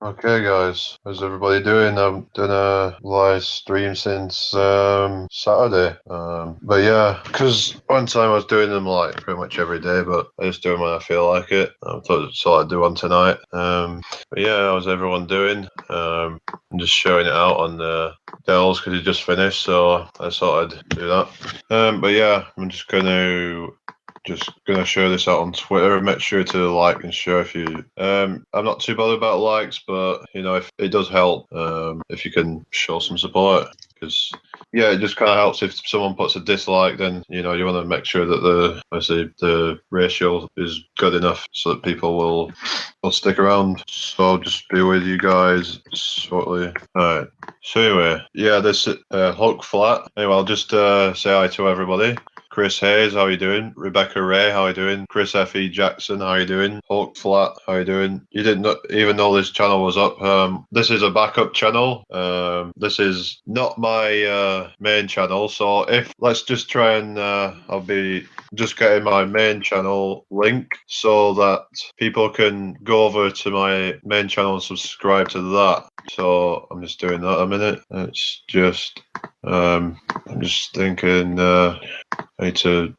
Okay, guys, how's everybody doing? I've done a live stream since Saturday. But yeah, because one time I was doing them like pretty much every day, but I just do them when I feel like it. I thought so I'd do one tonight. But yeah, how's everyone doing? I'm just showing it out on Dell's because it just finished, so I thought I'd do that. But yeah, I'm just gonna share this out on Twitter. Make sure to like and share if you. I'm not too bothered about likes, but if it does help, if you can show some support, because yeah, it just kind of helps if someone puts a dislike. Then you want to make sure that the ratio is good enough so that people will stick around. So I'll just be with you guys shortly. All right. So anyway, yeah, this Hulk flat. Anyway, I'll just say hi to everybody. Chris Hayes, how you doing? Rebecca Ray, how you doing? Chris F.E. Jackson, how you doing? Hulk Flat, how you doing? You didn't even know this channel was up. This is a backup channel. This is not my main channel. So let's just try and I'll be just getting my main channel link so that people can go over to my main channel and subscribe to that. So I'm just doing that a minute. It's just I'm just thinking I need to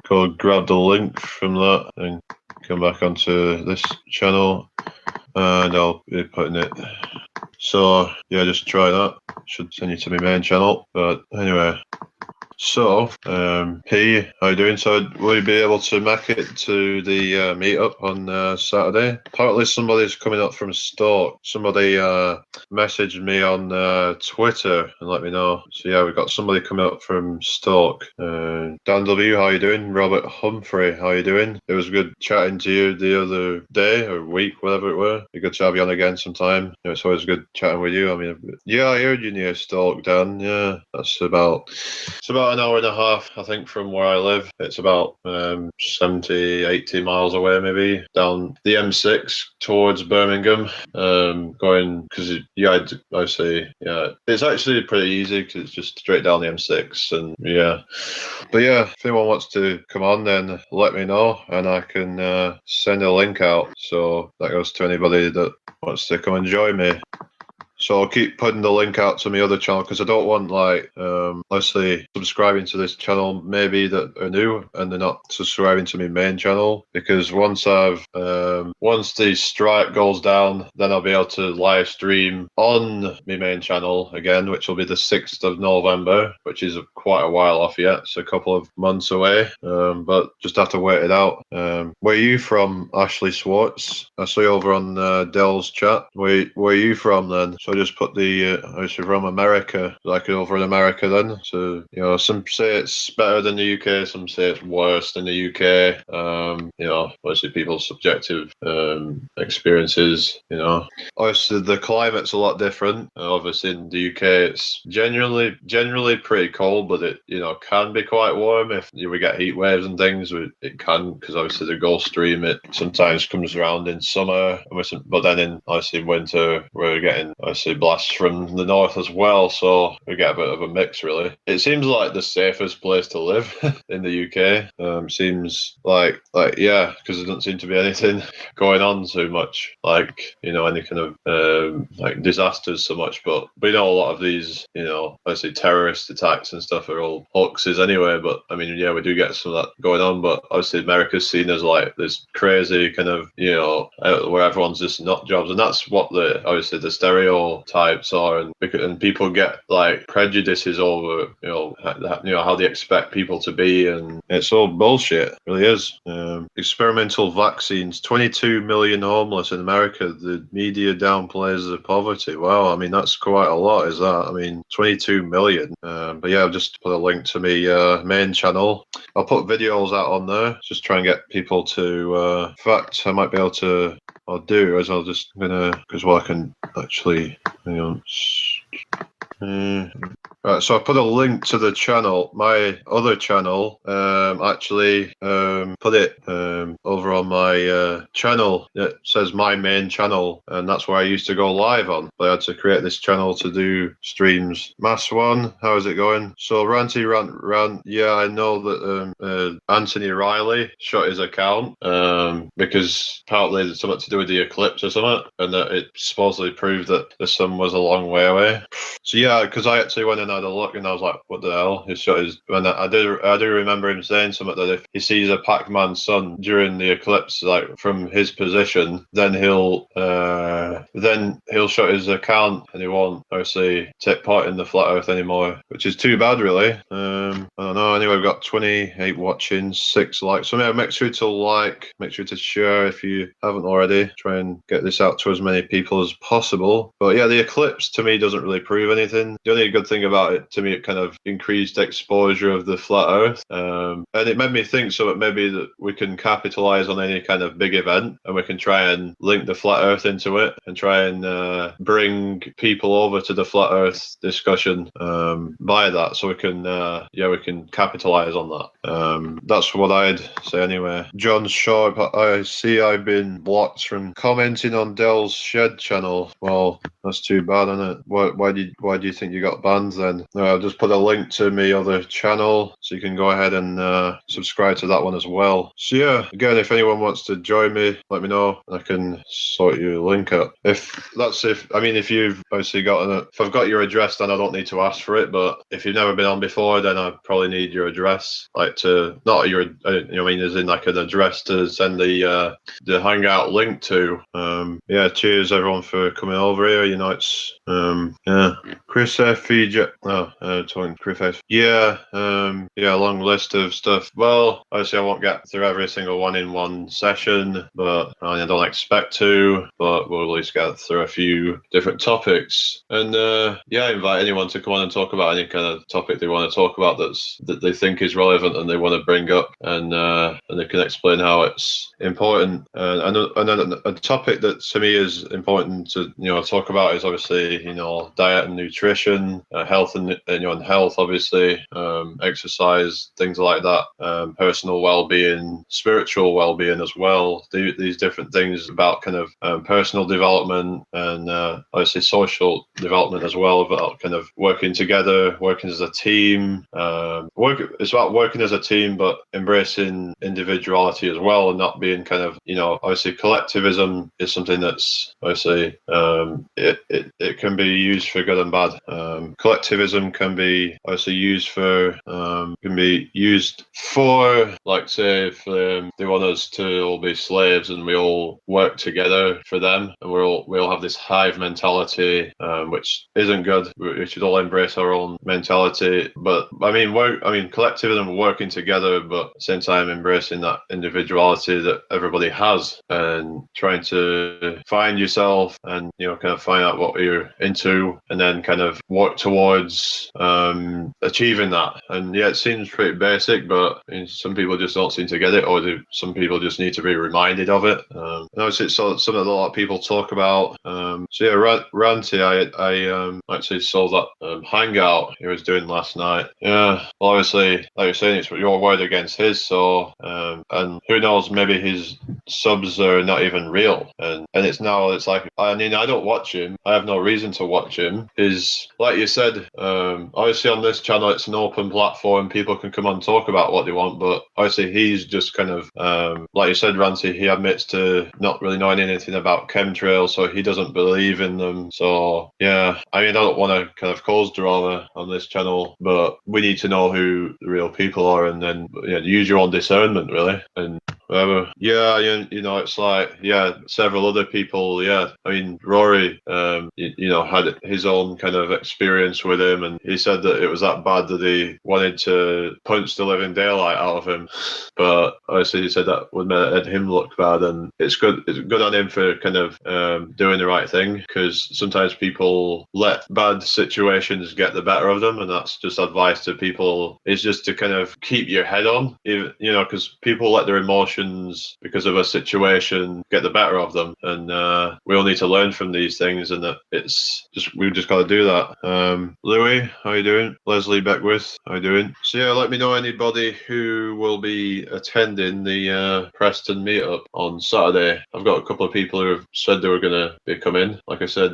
go grab the link from that and come back onto this channel, and I'll be putting it. So yeah, just try that. Should send you to my main channel. But anyway. So, P, how you doing? So, will you be able to make it to the meetup on Saturday? Apparently, somebody's coming up from Stoke. Somebody messaged me on Twitter and let me know. So, yeah, we've got somebody coming up from Stoke. Dan W, how you doing? Robert Humphrey, how you doing? It was good chatting to you the other day or week, whatever it were. Be good to have you on again sometime. It's always good chatting with you. I mean, yeah, I heard you near Stoke, Dan. Yeah, it's about an hour and a half, I think, from where I live. It's about 70, 80 miles away, maybe, down the M6 towards Birmingham. Going, because, yeah, I say, yeah, it's actually pretty easy because it's just straight down the M6. And, yeah. But, yeah, if anyone wants to come on, then let me know and I can send a link out. So that goes to anybody that wants to come and join me. So I'll keep putting the link out to my other channel because I don't want let's say subscribing to this channel maybe that are new and they're not subscribing to my main channel, because once the strike goes down, then I'll be able to live stream on my main channel again, which will be the 6th of November, which is quite a while off yet. It's a couple of months away, but just have to wait it out. Where are you from, Ashley Swartz? I saw you over on Dell's chat. Where are you from then? So I just put the obviously from America, like over in America then. So some say it's better than the UK, some say it's worse than the UK. Obviously people's subjective experiences. Obviously the climate's a lot different. Obviously in the UK it's generally pretty cold, but it can be quite warm if we get heat waves and things. It can, because obviously the Gulf Stream, it sometimes comes around in summer, but then in obviously winter we're getting blasts from the north as well, so we get a bit of a mix really. It seems like the safest place to live in the UK. Seems like yeah, because there doesn't seem to be anything going on too much, like any kind of like disasters so much, but a lot of these obviously terrorist attacks and stuff are all hoaxes anyway. But I mean, yeah, we do get some of that going on, but obviously America's seen as like this crazy kind of where everyone's just nut jobs, and that's what obviously the stereotypes are, and people get like prejudices over how they expect people to be, and it's all bullshit. It really is. Experimental vaccines, 22 million homeless in America. The media downplays the poverty. Wow, I mean that's quite a lot, is that? I mean 22 million. But yeah, I've just put a link to my main channel. I'll put videos out on there, just try and get people to in fact I might be able to, I'll do is I'll just because I can actually Right, so I put a link to the channel. My other channel, actually, put it over on my channel. It says my main channel, and that's where I used to go live on. But I had to create this channel to do streams. Mass One, how is it going? So Ranty Rant. Yeah, I know that Anthony Riley shut his account because partly there's something to do with the eclipse or something, and that it supposedly proved that the sun was a long way away. So yeah, because I actually went and had a look, and I was like, "What the hell?" He shot his. And I do remember him saying something that if he sees a Pac-Man sun during the eclipse, like from his position, then he'll shut his account, and he won't obviously take part in the flat Earth anymore, which is too bad, really. I don't know. Anyway, we've got 28 watching, 6 likes. So yeah, make sure to like, make sure to share if you haven't already. Try and get this out to as many people as possible. But yeah, the eclipse to me doesn't really prove anything. The only good thing about it, to me, it kind of increased exposure of the flat Earth, and it made me think so that maybe that we can capitalize on any kind of big event, and we can try and link the flat Earth into it, and try and bring people over to the flat Earth discussion by that, so we can capitalize on that. That's what I'd say anyway. John Sharp, I see I've been blocked from commenting on Dell's Shed channel. Well, that's too bad, isn't it? Why do you think you got banned then? I'll just put a link to my other channel, so you can go ahead and subscribe to that one as well. So yeah, again, if anyone wants to join me, let me know. I can sort your link out. If you've obviously if I've got your address, then I don't need to ask for it. But if you've never been on before, then I probably need your address, like to not your, as in like an address to send the Hangout link to. Yeah, cheers everyone for coming over here. It's Chris F. Talking Chris F. Yeah, long list of stuff. Well, obviously I won't get through every single one in one session, but I don't expect to. But we'll at least get through a few different topics, and invite anyone to come on and talk about any kind of topic they want to talk about that they think is relevant and they want to bring up, and they can explain how it's important. And a topic that to me is important to talk about is obviously diet and nutrition, health and health, obviously, exercise, things like that, personal well-being, spiritual well-being as well. These different things about kind of personal development and obviously social development as well, about kind of working together, working as a team. It's about working as a team, but embracing individuality as well, and not being kind of obviously collectivism is something that's obviously it can be used for good and bad. Collectivism can be obviously used for like, say, if they want us to all be slaves and we all work together for them, and we all have this hive mentality, which isn't good. We should all embrace our own mentality. But collectivism, working together, but at the same time embracing that individuality that everybody has, and trying to find yourself and kind of find out what you're into, and then kind of work towards achieving that. And yeah, it seems pretty basic, but some people just don't seem to get it, or some people just need to be reminded of it. And obviously it's something that a lot of people talk about. So yeah, Ranty, I actually saw that hangout he was doing last night. Yeah, well, obviously, like you're saying, it's your word against his. So and who knows, maybe his subs are not even real, and it's like, I don't watch him. I have no reason to watch him. Is like you said, obviously on this channel it's an open platform. People can come on and talk about what they want, but obviously he's just kind of like you said, Ranty, he admits to not really knowing anything about chemtrails, so he doesn't believe in them. So yeah, I don't want to kind of cause drama on this channel, but we need to know who the real people are, and then use your own discernment, really, and whatever. Yeah, it's like, several other people. Yeah, Rory, had his own kind of experience with him, and he said that it was that bad that he wanted to punch the living daylight out of him. But obviously, he said that would make him look bad, and it's good on him for kind of doing the right thing, because sometimes people let bad situations get the better of them, and that's just advice to people, is just to kind of keep your head on, because people let their emotions emotions because of a situation get the better of them, and we all need to learn from these things, and that we've just got to do that. Louis, how you doing? Leslie Beckwith, how you doing? So yeah, let me know anybody who will be attending the Preston meetup on Saturday. I've got a couple of people who have said they were going to be coming. Like I said,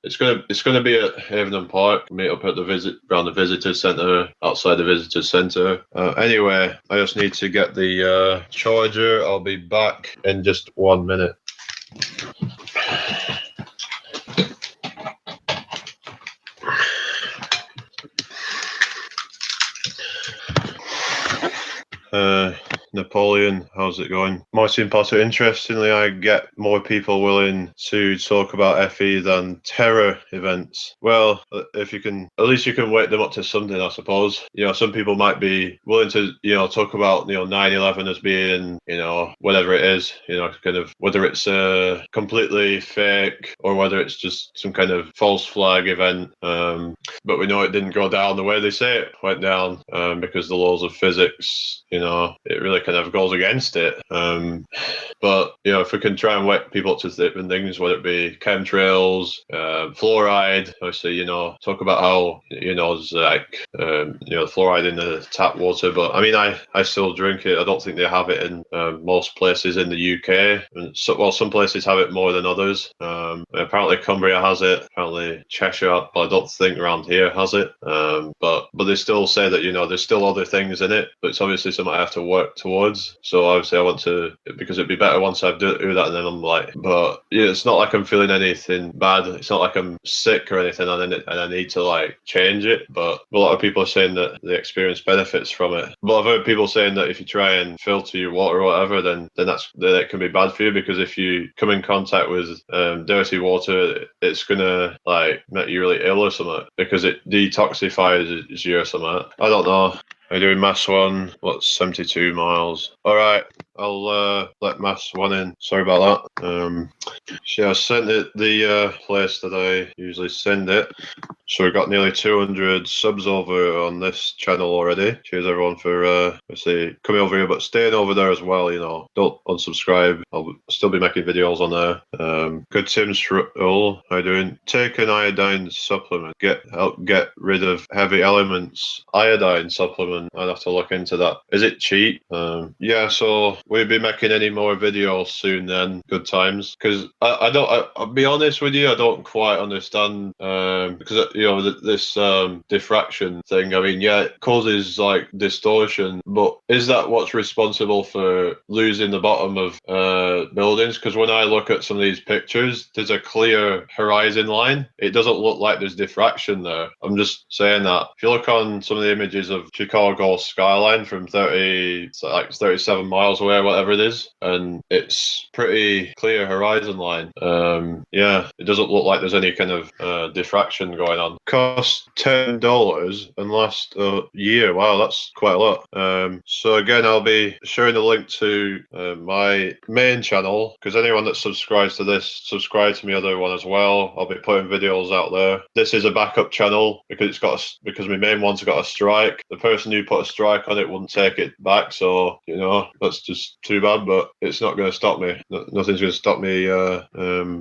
it's gonna be at Havenham Park. Meet up at around the visitor centre, outside the visitor centre. Anyway, I just need to get the charger. I'll be back in just 1 minute. Napoleon, how's it going? Martin Potter, interestingly, I get more people willing to talk about FE than terror events. Well, if you can, at least you can wake them up to something, I suppose. You know, some people might be willing to, talk about, 9/11 as being, whatever it is, kind of, whether it's completely fake or whether it's just some kind of false flag event. But we know it didn't go down the way they say it went down, because the laws of physics, it really kind of goes against it. But if we can try and wake people up to different things, whether it be chemtrails, fluoride, obviously, talk about how there's like fluoride in the tap water. But I mean, I still drink it. I don't think they have it in most places in the UK. And some places have it more than others. Apparently Cumbria has it. Apparently Cheshire, but I don't think around here has it. But they still say that there's still other things in it. But it's obviously something I have to work towards. So obviously I want to, because it'd be better once I do that, and then I'm like, but it's not like I'm feeling anything bad. It's not like I'm sick or anything, and I need to like change it. But a lot of people are saying that they experience benefits from it. But I've heard people saying that if you try and filter your water or whatever, then it can be bad for you, because if you come in contact with dirty water, it's gonna like make you really ill or something, because it detoxifies you or something. I don't know. I'm doing Mass 1, 72 miles. All right, I'll let Mass 1 in. Sorry about that. I sent it the place that I usually send it. So we've got nearly 200 subs over on this channel already. Cheers everyone for coming over here, but staying over there as well. Don't unsubscribe. I'll still be making videos on there. Good Tim's Roll, how you doing? Take an iodine supplement. Help get rid of heavy elements. Iodine supplement. I'd have to look into that. Is it cheap? Yeah. So we'll be making any more videos soon. Then good times. Because I'll be honest with you, I don't quite understand because this diffraction thing. I mean, yeah, it causes like distortion, but is that what's responsible for losing the bottom of buildings? Because when I look at some of these pictures, there's a clear horizon line. It doesn't look like there's diffraction there. I'm just saying that. If you look on some of the images of Chicago skyline from 37 miles away, whatever it is, and it's pretty clear horizon line. Yeah, it doesn't look like there's any kind of diffraction going on. Cost $10 and last a year. Wow, that's quite a lot. So again, I'll be sharing the link to my main channel, because anyone that subscribes to this, subscribe to my other one as well. I'll be putting videos out there. This is a backup channel because because my main one's got a strike. The person who put a strike on it wouldn't take it back, so that's just too bad. But it's not going to stop me. Nothing's going to stop me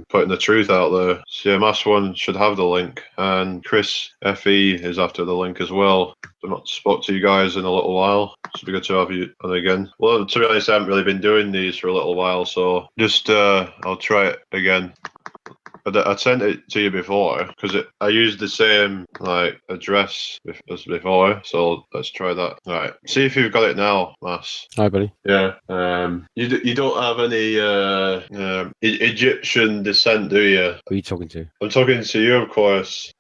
putting the truth out there. So yeah, Mass One should have the link, and Chris FE is after the link as well. I've not spoke to you guys in a little while. It's be good to have you on again. Well, to be honest, I haven't really been doing these for a little while, so just I'll try it again. But I sent it to you before because I used the same address as before. So let's try that. All right. See if you've got it now, Mass. Hi, buddy. Yeah. You don't have any Egyptian descent, do you? Who are you talking to? I'm talking to you, of course.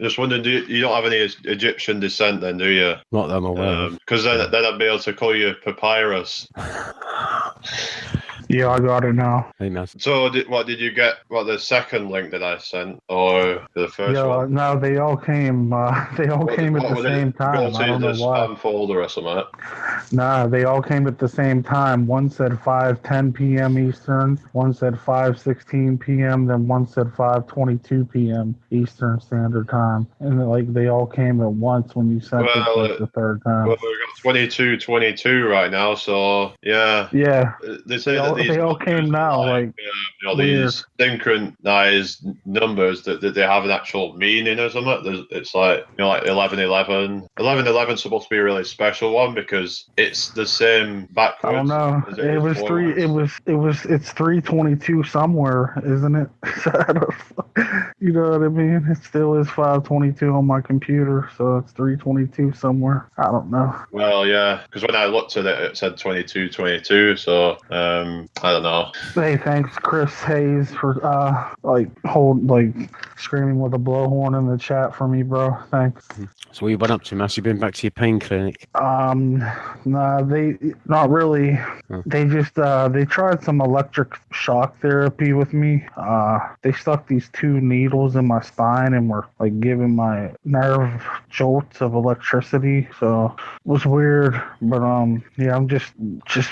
Just wondering, you don't have any Egyptian descent then, do you? Not that I'm aware of. Because then I'd be able to call you Papyrus. Yeah, I got it now. Hey, man. So, did you get? The second link that I sent, or the first one? No, they all came. They all came at the same time. I don't know why. Spam folder or something. Nah, they all came at the same time. One said 5:10 p.m. Eastern. One said 5:16 p.m. Then one said 5:22 p.m. Eastern Standard Time. And they all came at once when you sent it the third time. Well, we got 22:22 right now. So yeah, Yeah, they say that these they all numbers came are now. like Like weird. these synchronized numbers that they have an actual meaning or something. It's like like 11:11. 11:11 is supposed to be a really special one because it's the same I don't backwards know. as it It is was three. forwards. It's 3:22 somewhere, isn't it? You know what I mean? It still is 5:22 on my computer, so it's 3:22 somewhere. I don't know. Well, yeah, because when I looked at it, it said 22:22. So I don't know. Hey, thanks, Chris Hayes, for screaming with a blowhorn in the chat for me, bro. Thanks. So what you been up to, Mass? You been back to your pain clinic? Nah, they not really. Oh. They just they tried some electric shock therapy with me. They stuck these 2 needles in my spine and were like giving my nerve jolts of electricity. So it was weird, but yeah, I'm just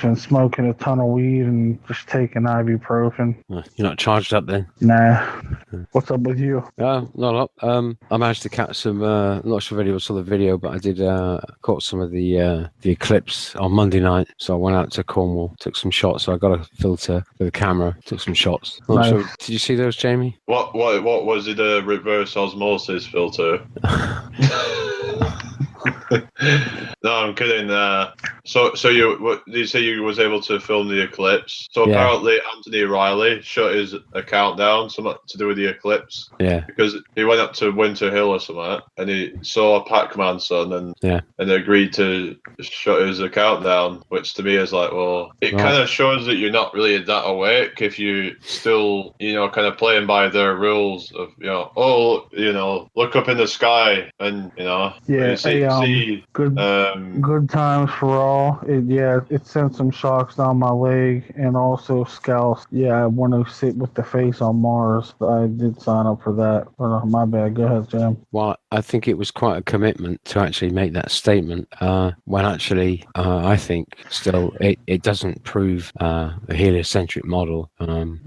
been smoking a ton of weed and just taking ibuprofen. You're not charged up then? Nah. What's up with you? Not a lot. I managed to catch some. Not sure if anyone saw the video, but I did caught some of the eclipse on Monday night. So I went out to Cornwall, took some shots. So I got a filter with a camera, took some shots. Not sure. Did you see those, Jamie? What was it? A reverse osmosis filter? No, I'm kidding. So did you say you was able to film the eclipse? So Yeah. apparently Anthony Riley shut his account down, something to do with the eclipse. Yeah. Because he went up to Winter Hill or something, and he saw a Pac-Man son, and agreed to shut his account down. Which to me is like, well, it Right. kind of shows that you're not really that awake if you still, kind of playing by their rules of, look up in the sky and Yeah, see. Good times for all. It sent some shocks down my leg and also scalps. Yeah, I want to sit with the face on Mars. I did sign up for that. But my bad. Go ahead, Jam. Well, I think it was quite a commitment to actually make that statement. When actually, I think still it doesn't prove a heliocentric model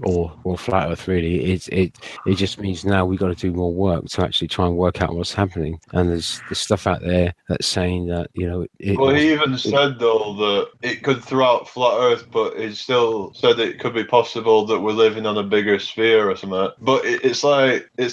or flat Earth. Really, it just means now we got to do more work to actually try and work out what's happening. And there's stuff out there that's saying that He even said though that it could throw out flat Earth, but he still said it could be possible that we're living on a bigger sphere or something. But it's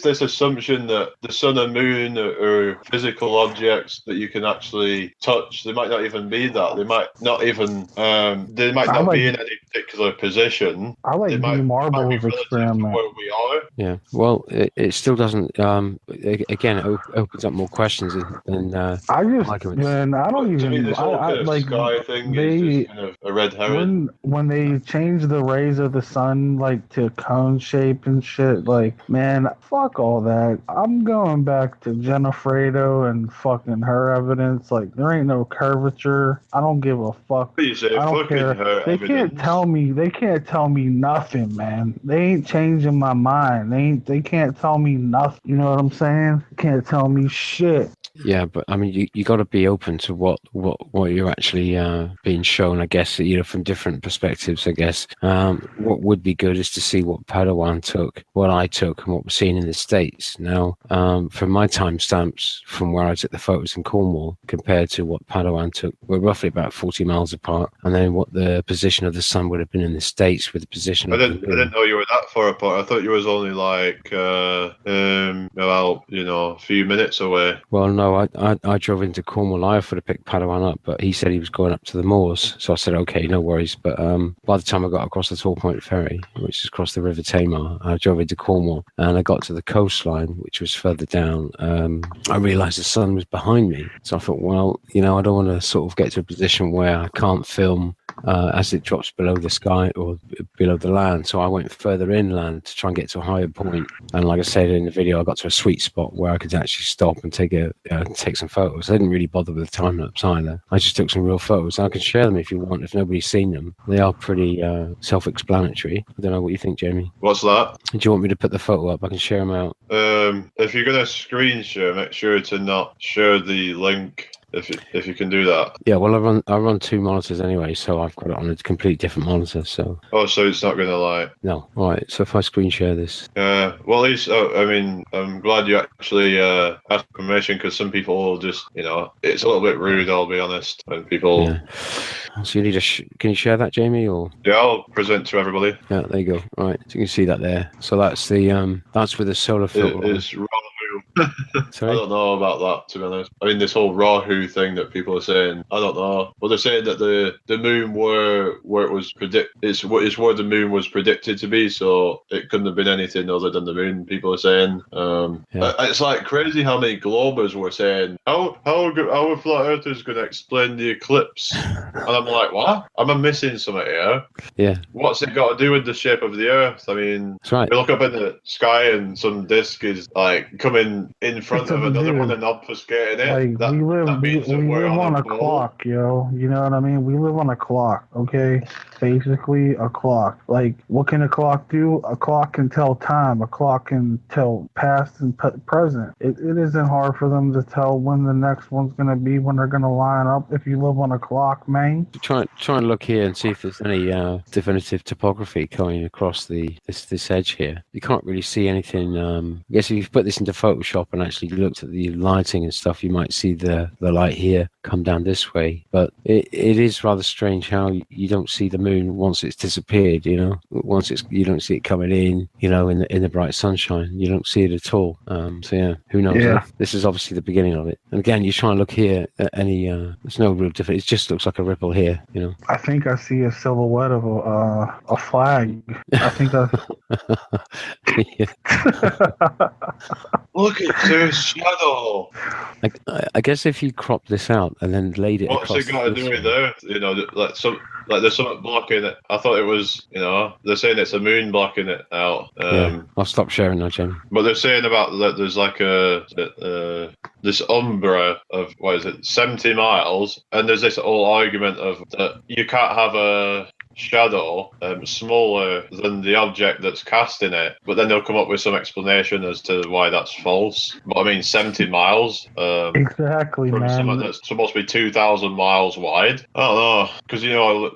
this assumption that the sun and moon are physical objects that you can actually touch. They might not even be that. They might not even. They might not be in any particular position. I like B. Marble's experiment. Where we are. Yeah. Well, it still doesn't. Again, it opens up more questions than. I don't To me, even. this whole kind of like sky thing is just kind of a red herring. When they change the rays of the sun like to cone shape and shit, like, man, fuck all that. I'm going back to Jenna Fredo and fucking her evidence. Like, there ain't no curvature. I don't give a fuck. What do you say? I don't care. They can't tell me nothing, man. They ain't changing my mind. They can't tell me nothing. You know what I'm saying? They can't tell me shit. Yeah, but I mean, you got to be open to what you're actually being shown. I guess from different perspectives. I guess what would be good is to see what Padawan took, what I took, and what we're seeing in the States now. From my timestamps, from where I took the photos in Cornwall, compared to what Padawan took, we're roughly about 40 miles apart. And then what the position of the sun would have been in the States with the position. I didn't know you were that far apart. I thought you was only like about a few minutes away. Well, no, I drove into Cornwall. I offered to pick Padawan up, but he said he was going up to the moors. So I said, okay, no worries. But by the time I got across the Tall Point Ferry, which is across the River Tamar, I drove into Cornwall and I got to the coastline, which was further down. I realised the sun was behind me. So I thought, well, I don't want to sort of get to a position where I can't film as it drops below the sky or below the land. So I went further inland to try and get to a higher point. And like I said in the video, I got to a sweet spot where I could actually stop and take some photos. I didn't really bother with the time lapse either. I just took some real photos. I can share them if you want, if nobody's seen them. They are pretty self-explanatory. I don't know what you think, Jamie. What's that? Do you want me to put the photo up? I can share them out. If you're going to screen share, make sure to not share the link if you can do that. Yeah, well, I run 2 monitors anyway, so I've got it on a completely different monitor. So Oh, so it's not going to like. no, all right. So if I screen share this, Well, at least I mean, I'm glad you actually asked permission, because some people will just, it's a little bit rude. I'll be honest. When people, yeah. So you need can you share that, Jamie? Or yeah, I'll present to everybody. yeah, there you go. All right, so you can see that there. So that's the that's with the solar filter. It's Rahu. Sorry? I don't know about that, to be honest. I mean, this whole Rahu thing that people are saying, I don't know. Well, they're saying that the moon where it was it's where the moon was predicted to be, so it couldn't have been anything other than the moon. People are saying. It's like crazy how many globers were saying how are flat earthers going to explain the eclipse, and I'm like, what? Am I missing something here? Yeah. What's it got to do with the shape of the Earth? I mean, That's right. you look up in the sky and some disk is like coming in front of another one and obfuscating it. Like we live on a clock, yo. You know what I mean? We live on a clock, okay? Basically a clock. Like, what can a clock do? A clock can tell time. A clock can tell past and present. It isn't hard for them to tell when the next one's gonna be, when they're gonna line up. If you live on a clock, man. Try and look here and see if there's any definitive topography coming across this edge here. You can't really see anything. I guess if you put this into Photoshop and actually looked at the lighting and stuff, you might see the light here come down this way. But it is rather strange how you don't see the moon once it's disappeared. You don't see it coming in. In the bright sunshine, you don't see it at all. So yeah, who knows? Yeah. This is obviously the beginning of it. And again, you try and look here at any. There's no real difference. It just looks like a ripple here. I think I see a silhouette of a flag. I think I. Look at your shadow. I guess if you crop this out and then laid it What's across it got to do with Earth? There's something blocking it. I thought it was, they're saying it's a moon blocking it out. I'll stop sharing now, Jamie. But they're saying about that there's like this umbra of 70 miles, and there's this whole argument of that you can't have a shadow smaller than the object that's casting it, but then they'll come up with some explanation as to why that's false. But I mean, 70 miles exactly, from man. something that's supposed to be 2,000 miles wide. I don't know, because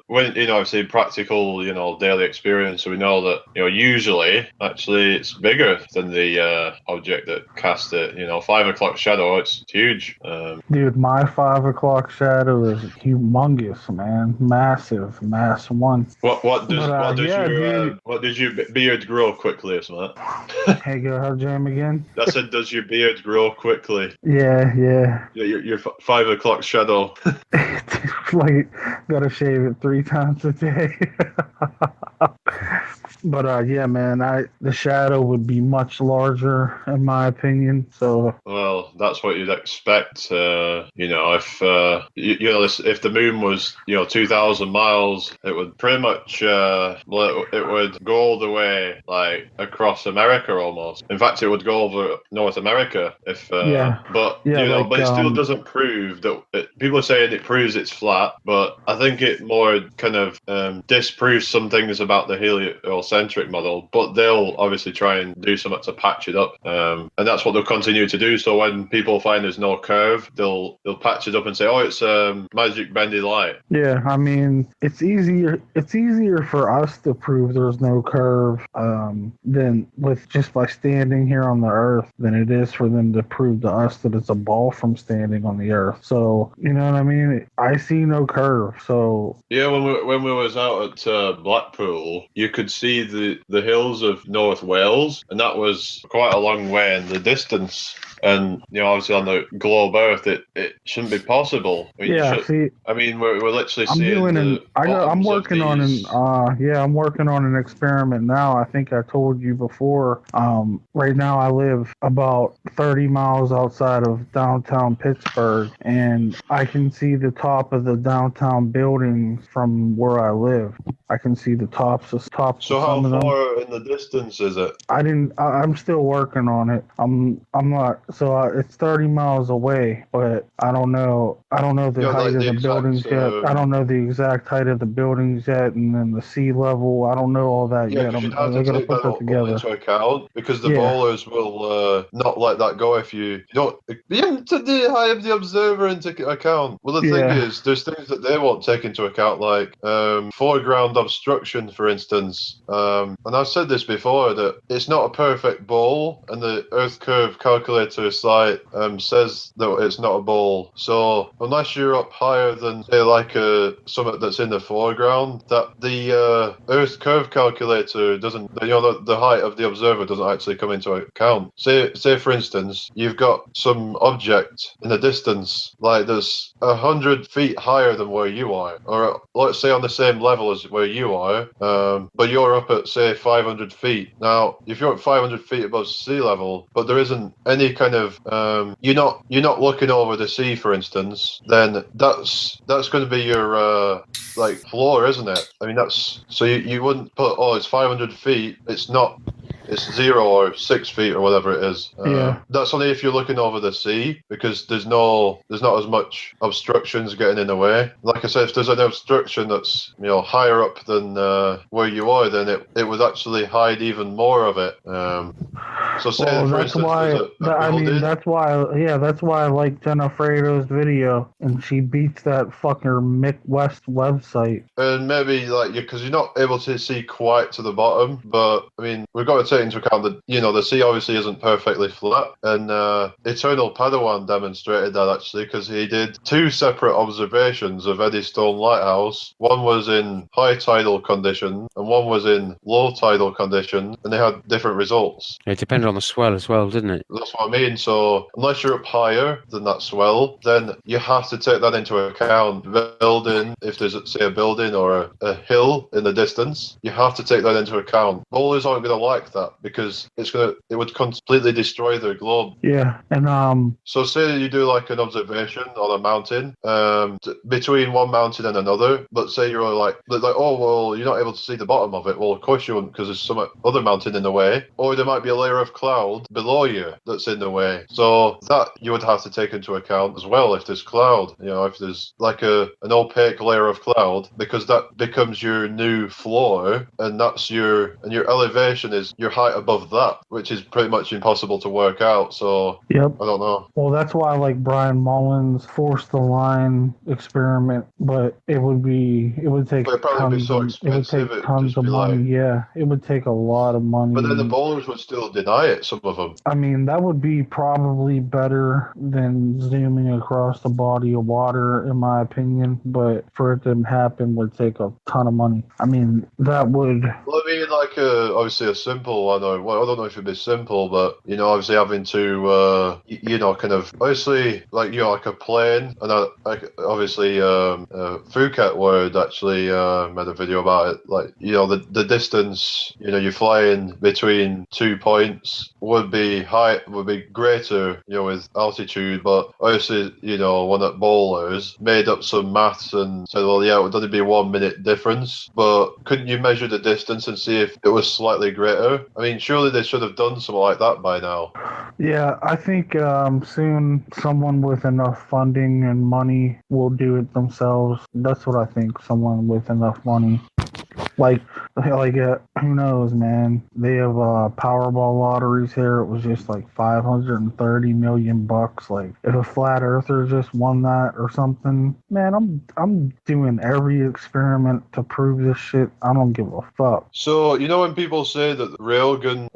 when I've seen practical daily experience, so we know that usually actually it's bigger than the object that cast it. 5 o'clock shadow, it's huge. Dude, my 5 o'clock shadow is humongous, man. Massive, mass one. What did your beard grow quickly or something? Hey, go ahead, Jam again. I said, does your beard grow quickly? Yeah. Your 5 o'clock shadow. Like, gotta shave it 3 times a day. But yeah, man, the shadow would be much larger in my opinion. So well, that's what you'd expect. If if the moon was 2,000 miles, it would pretty much it would go all the way like across America almost. In fact, it would go over North America if. But but it still doesn't prove that. People are saying it proves it's flat, but I think it more kind of disproves some things about the heliocentric model. But they'll obviously try and do something to patch it up, and that's what they'll continue to do. So when people find there's no curve, they'll patch it up and say, "Oh, it's magic bendy light." Yeah, I mean, it's easier for us to prove there's no curve than with just by standing here on the Earth than it is for them to prove to us that it's a ball from standing on the Earth. So you know what I mean? I see no curve. So yeah, when we was out at Blackpool, you could see the hills of North Wales, and that was quite a long way in the distance. And obviously on the globe Earth, it shouldn't be possible. I mean, we're literally seeing. I'm working on an experiment now. I think I told you before. Right now, I live about 30 miles outside of downtown Pittsburgh, and I can see the top of the downtown buildings from where I live. I can see the tops of So how some of them. far in the distance is it? I'm still working on it. I'm not. So it's 30 miles away, but I don't know. I don't know the Yeah, height like of the the buildings exact. yet. I don't know the exact height of the buildings yet, and then the sea level. I don't know all that Yeah, yet. because you'd I have to gotta take put that that all together. into account because the Yeah. bowlers will not let that go if you don't. You have to have the observer into account. Well, the thing Yeah. is, there's things that they won't take into account, like foreground obstruction, for instance. And I've said this before that it's not a perfect bowl, and the Earth curve calculator site says that it's not a bowl. So unless you're up higher than say like a summit that's in the foreground, that the Earth curve calculator doesn't, the height of the observer doesn't actually come into account. Say for instance, you've got some object in the distance, like there's 100 feet higher than where you are, or let's say on the same level as where you are, but you're up at say 500 feet. Now, if you're at 500 feet above sea level, but there isn't any kind of you're not looking over the sea, for instance, then that's going to be your like floor, isn't it? I mean, that's so you wouldn't put, oh, it's 500 feet. It's not. It's 0 or 6 feet or whatever it is. Yeah. That's only if you're looking over the sea, because there's not as much obstructions getting in the way. Like I said, if there's an obstruction that's higher up than where you are, then it would actually hide even more of it. So say, Well, for that's instance, why. there's a building. That's why. Yeah, that's why I like Jenna Fredo's video, and she beats that fucking Mick West website. And maybe because you're not able to see quite to the bottom, but I mean, we've got to take into account that the sea obviously isn't perfectly flat, and Eternal Padawan demonstrated that actually, because he did 2 separate observations of Eddystone Lighthouse. One was in high tidal condition, and one was in low tidal condition, and they had different results. It depended on the swell as well, didn't it? That's what I mean. So unless you're up higher than that swell, then you have to take that into account. Building, if there's say a building or a hill in the distance, you have to take that into account. Bowlers aren't going to like that because it would completely destroy their globe. Yeah, and So say you do like an observation on a mountain, between one mountain and another. But say you're like, oh well, you're not able to see the bottom of it. Well, of course you wouldn't, because there's some other mountain in the way, or there might be a layer of cloud below you that's in the way. So that you would have to take into account as well. If there's cloud, if there's like an opaque layer of cloud, because that becomes your new floor, and that's your elevation is your height above that, which is pretty much impossible to work out. So yep. I don't know. Well, that's why I like Brian Mullins' force the line experiment, but it would take tons of money. Yeah, it would take a lot of money. But then the bowlers would still deny it, some of them. I mean, that would be probably better than zooming across the body of water, in my opinion, but for it to happen would take a ton of money. I mean, that would... Well, I mean, obviously a simple one, I don't know if it'd be simple, but, obviously having to, kind of, obviously, like a plane, and obviously Phuket Word actually made a video about it, like, the distance, you're flying between 2 points would be greater, with altitude, but obviously, one at bowlers made up some maths and said, well, yeah, it would only be 1 minute difference, but couldn't you measure the distance and see if it was slightly greater? I mean, surely they should have done something like that by now. Yeah, I think soon someone with enough funding and money will do it themselves. That's what I think, someone with enough money. Like, who knows, man? They have Powerball lotteries here. It was just like $530 million. Like, if a flat earther just won that or something, man, I'm doing every experiment to prove this shit. I don't give a fuck. So when people say that the railgun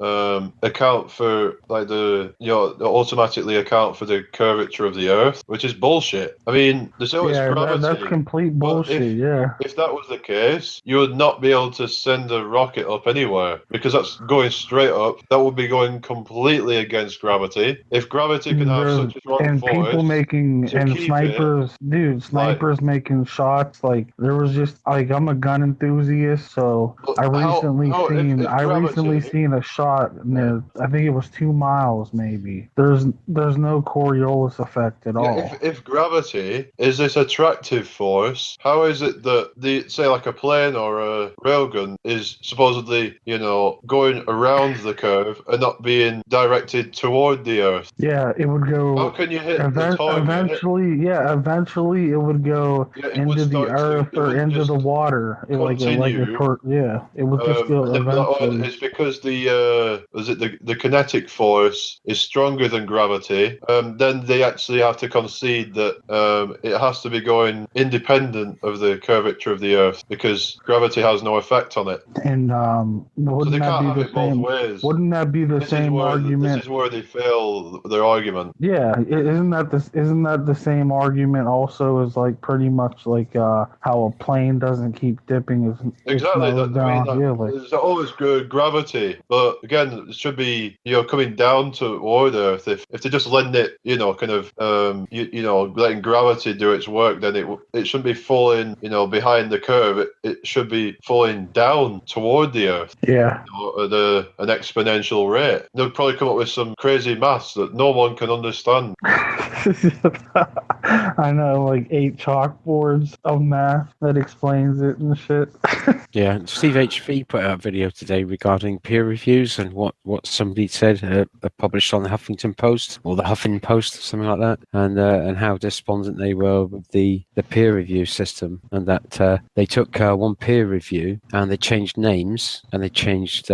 account for automatically account for the curvature of the Earth, which is bullshit. I mean, there's always gravity. That's complete bullshit. If that was the case, you would not be able to send a rocket up anywhere because that's going straight up. That would be going completely against gravity. If gravity can have such a strong and force, people making to and keep snipers, dude, snipers making shots. Like there was just like I'm a gun enthusiast, so I recently seen a shot near. I think it was 2 miles, maybe. There's no Coriolis effect at all. If gravity is this attractive force, how is it that say like a plane or a railgun is supposedly, going around the curve and not being directed toward the Earth? Yeah, it would go. How can you hit the target? Eventually it would go into the Earth or into the water. It would just go eventually. It's because the kinetic force is stronger than gravity. Then they actually have to concede that it has to be going independent of the curvature of the Earth because gravity has no effect on it. And wouldn't that be the same? Wouldn't that be the same argument? This is where they fail their argument. Yeah, isn't that the same argument also as like pretty much like how a plane doesn't keep dipping as exactly it down. There's always good gravity, but again, it should be coming down toward Earth. If they just letting it letting gravity do its work, then it shouldn't be falling behind the curve. It should be falling down toward the Earth. Yeah, at an exponential rate. They'll probably come up with some crazy maths that no one can understand. I know, like 8 chalkboards of math that explains it and shit. Yeah, Steve HV put out a video today regarding peer reviews and what somebody said published on the Huffington Post or the Huffington Post, something like that, and how despondent they were with the peer review system, and that they took one peer review and they changed names and they changed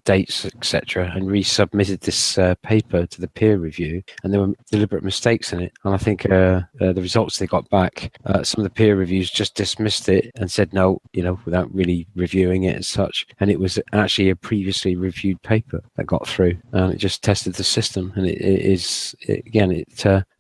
dates, etc., and resubmitted this paper to the peer review, and there were deliberate mistakes in it. And I think the results they got back, some of the peer reviews just dismissed it and said no, without really reviewing it as such. And it was actually a previously reviewed paper that got through, and it just tested the system. And it's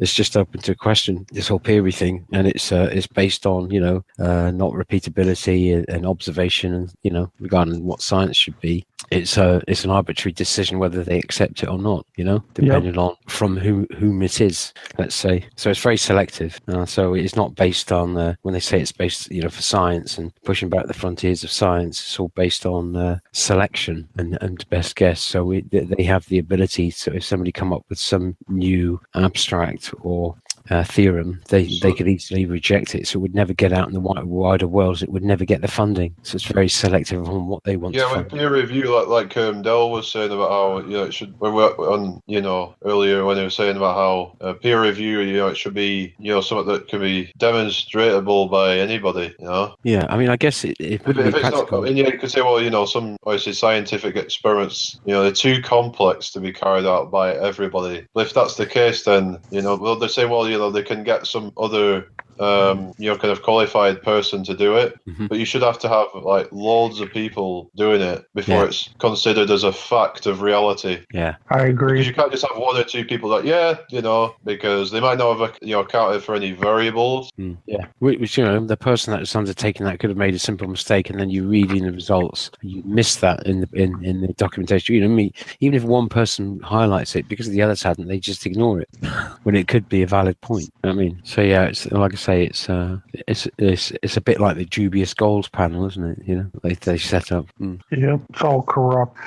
just open to question, this whole peer review thing, and it's based on not repeatability and observation, and regarding what science should be. It's an arbitrary decision whether they accept it or not, depending on from whom it is, let's say. So it's very selective. So it's not based on when they say it's based, for science and pushing back the frontiers of science. It's all based on selection and best guess. So they have the ability. So if somebody come up with some new abstract or theorem, they could easily reject it, so it would never get out in the wider world. It would never get the funding. So it's very selective on what they want to fund. Peer review, like Dell was saying about how it should, when we're on earlier when he was saying about how peer review, it should be something that can be demonstratable by anybody. Yeah, I mean, I guess it wouldn't be practical. And you could say, well, some obviously scientific experiments, they're too complex to be carried out by everybody. But if that's the case, then they say, well, they can get some other kind of qualified person to do it, but you should have to have like loads of people doing it before it's considered as a fact of reality. Yeah, I agree. Because you can't just have 1 or 2 people that because they might not have accounted for any variables. Yeah, which the person that was undertaking that could have made a simple mistake, and then you read in the results, you miss that in the documentation. Even if one person highlights it because the others hadn't, they just ignore it when it could be a valid point. So yeah, it's like I say, it's a bit like the dubious goals panel, isn't it? They set up. Yep, it's all corrupt.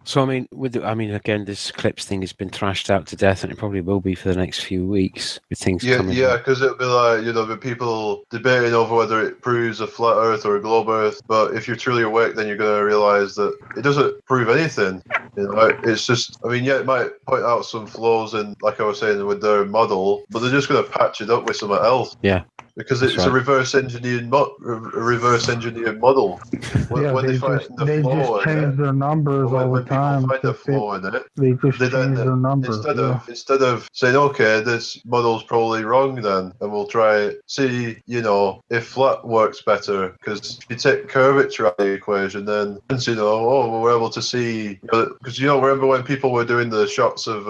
So again, this Eclipse thing has been thrashed out to death, and it probably will be for the next few weeks with things coming. Yeah, because it'll be like the people debating over whether it proves a flat Earth or a globe Earth. But if you're truly awake, then you're going to realize that it doesn't prove anything. It's just, it might point out some flaws in, like I was saying, with their model, but they're just going to patch it up with something else. Yeah. Because it's a reverse engineered model. When they just change their numbers all the time. Find a flaw in it. They just change their numbers. Instead of saying, okay, this model's probably wrong then, and we'll try see, if flat works better. Because if you take curvature out of the equation, then we're able to see. Because remember when people were doing the shots of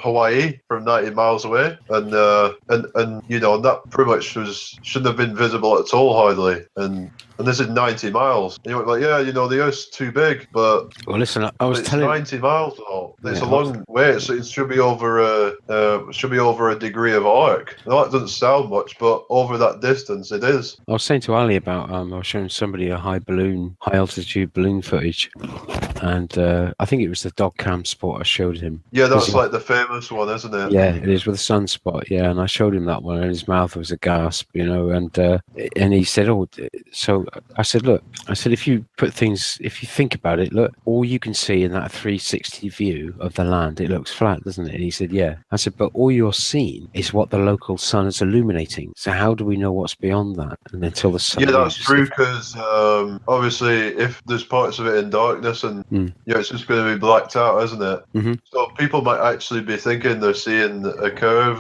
Hawaii from 90 miles away, and that pretty much shouldn't have been visible at all, hardly. And and this is 90 miles. And you went like, yeah, you know, the Earth's too big, but Well, listen, I was it's telling 90 miles though. It's Yeah, a long way, so it should be over a degree of arc. Now that doesn't sound much, but over that distance, it is. I was saying to Ali about I was showing somebody a high altitude balloon footage, and I think it was the dog cam spot I showed him. Yeah, that's like the famous one, isn't it? Yeah, it is with a sunspot. Yeah, and I showed him that one, and his mouth was a gasp, you know. And he said, "Oh," so I said, "Look," I said, if you think about it, look, all you can see in that 360 view of the land, it looks flat, doesn't it?" And he said, "Yeah." I said, "But all you're seeing is what the local sun is illuminating. So how do we know what's beyond that?" And until the sun, yeah, that's true. Because obviously, if there's parts of it in darkness, and it's just going to be blacked out, isn't it? Mm-hmm. So people might actually be thinking they're seeing a curve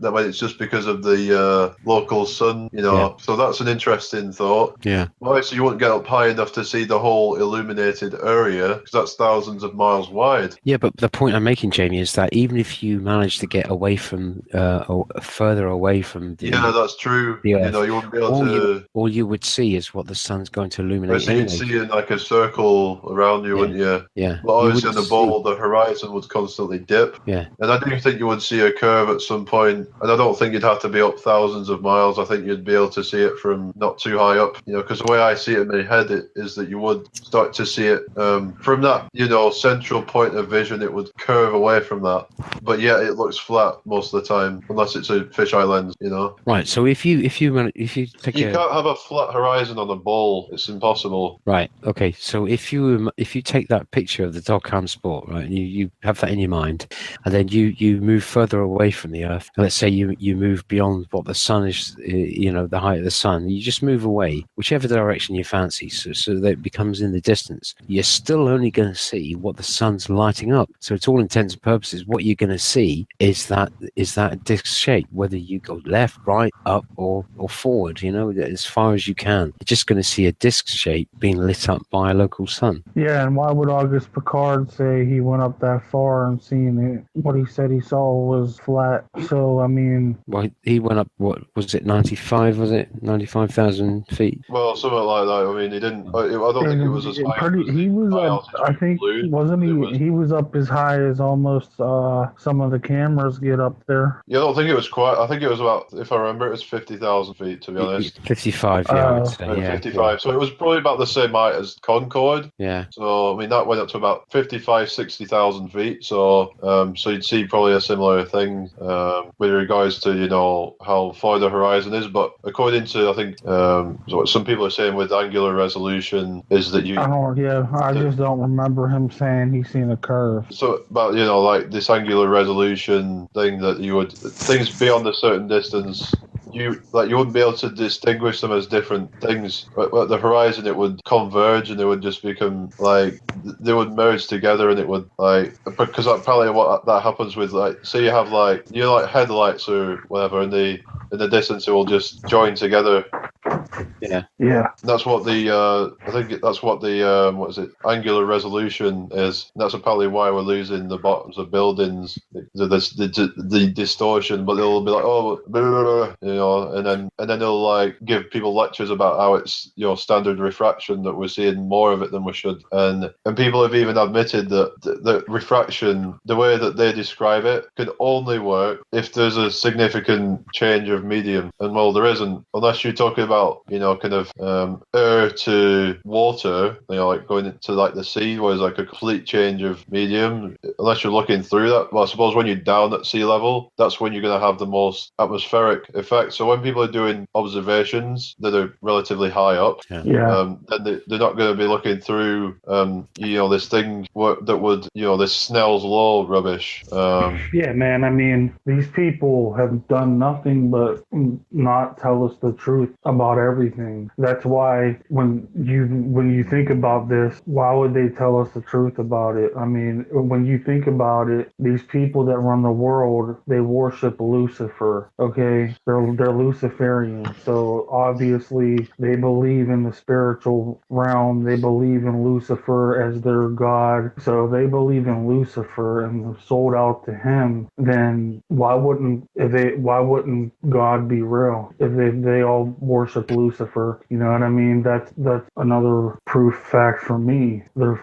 that when it's just because of the local sun, you know. Yeah. So that's an interesting thought. Yeah. Obviously, you wouldn't get up high enough to see the whole illuminated area because that's thousands of miles wide. Yeah, but the point I'm making, Jamie, is that even if you manage to get away from, or further away from the that's true. The Earth, you know, you wouldn't be able to. All you would see is what the sun's going to illuminate. So you'd see in like a circle around you, wouldn't you? Yeah. But obviously, on the ball, the horizon would constantly dip. Yeah. And I do think you would see a curve at some point, and I don't think you'd have to be up thousands of miles. I think you'd be able to see it from not too high up, you know, because the way I see it in my head is that you would start to see it from that, you know, central point of vision. It would curve away from that, but yeah, it looks flat most of the time, unless it's a fisheye lens, you know. Right. So if you take you can't have a flat horizon on a ball. It's impossible. Right. Okay. So if you take that picture of the dog cam sport, right, and you have that in your mind, and then you move further away from the Earth. Let's say you move beyond what the sun is, you know, the height of the sun. You just move away, whichever direction you fancy, so that it becomes in the distance. You're still only going to see what the sun's lighting up. So it's all intents and purposes, what you're going to see is that disc shape, whether you go left, right, up, or forward. You know, as far as you can. You're just going to see a disc shape being lit up by a local sun. Yeah, and why would Auguste Piccard say he went up that far and seen it? What he said he saw was flat. So, I mean... Well, he went up, what, was it 95, was it? 95,000 feet? Well, something like that. I mean, he didn't... I don't think it was as high as... He was up, I think, wasn't he? He was up as high as almost some of the cameras get up there. Yeah, I don't think it was quite... I think it was about, if I remember, it was 50,000 feet, to be honest. 55, yeah, I would say. Yeah, 55. Yeah. So it was probably about the same height as Concorde. Yeah. So, I mean, that went up to about 55, 60,000 feet. So you'd see probably a similar thing with regards to, you know, how far the horizon is. But according to, I think, what some people are saying with angular resolution is that you... I just don't remember him saying he's seen a curve. So, but, you know, like this angular resolution thing that you would... Things beyond a certain distance... You wouldn't be able to distinguish them as different things. But at the horizon, it would converge and it would just become like they would merge together, and it would like because apparently what that happens with like say you have like headlights or whatever in the distance, it will just join together. Yeah. That's what the I think that's what the what is it? Angular resolution is. And that's apparently why we're losing the bottoms of buildings, the distortion. But they'll be like, oh, blah, blah, blah, you know, and then they'll like give people lectures about how it's, you know, standard refraction, that we're seeing more of it than we should, and people have even admitted that the refraction, the way that they describe it, can only work if there's a significant change of medium, and well, there isn't unless you're talking about, you know, kind of air to water, you know, like going into like the sea, where there's like a complete change of medium. Unless you're looking through that, well, I suppose when you're down at sea level, that's when you're going to have the most atmospheric effect. So when people are doing observations that are relatively high up, then they're not going to be looking through, you know, this thing that would, you know, this Snell's law rubbish. Yeah, man. I mean, these people have done nothing but not tell us the truth about everything. That's why when you think about this, why would they tell us the truth about it? I mean, when you think about it, these people that run the world, they worship Lucifer. Okay, they're Luciferian. So obviously they believe in the spiritual realm. They believe in Lucifer as their god. So if they believe in Lucifer and sold out to him, then why wouldn't God be real if they all worship Lucifer. You know what I mean? That's another proof fact for me. We're the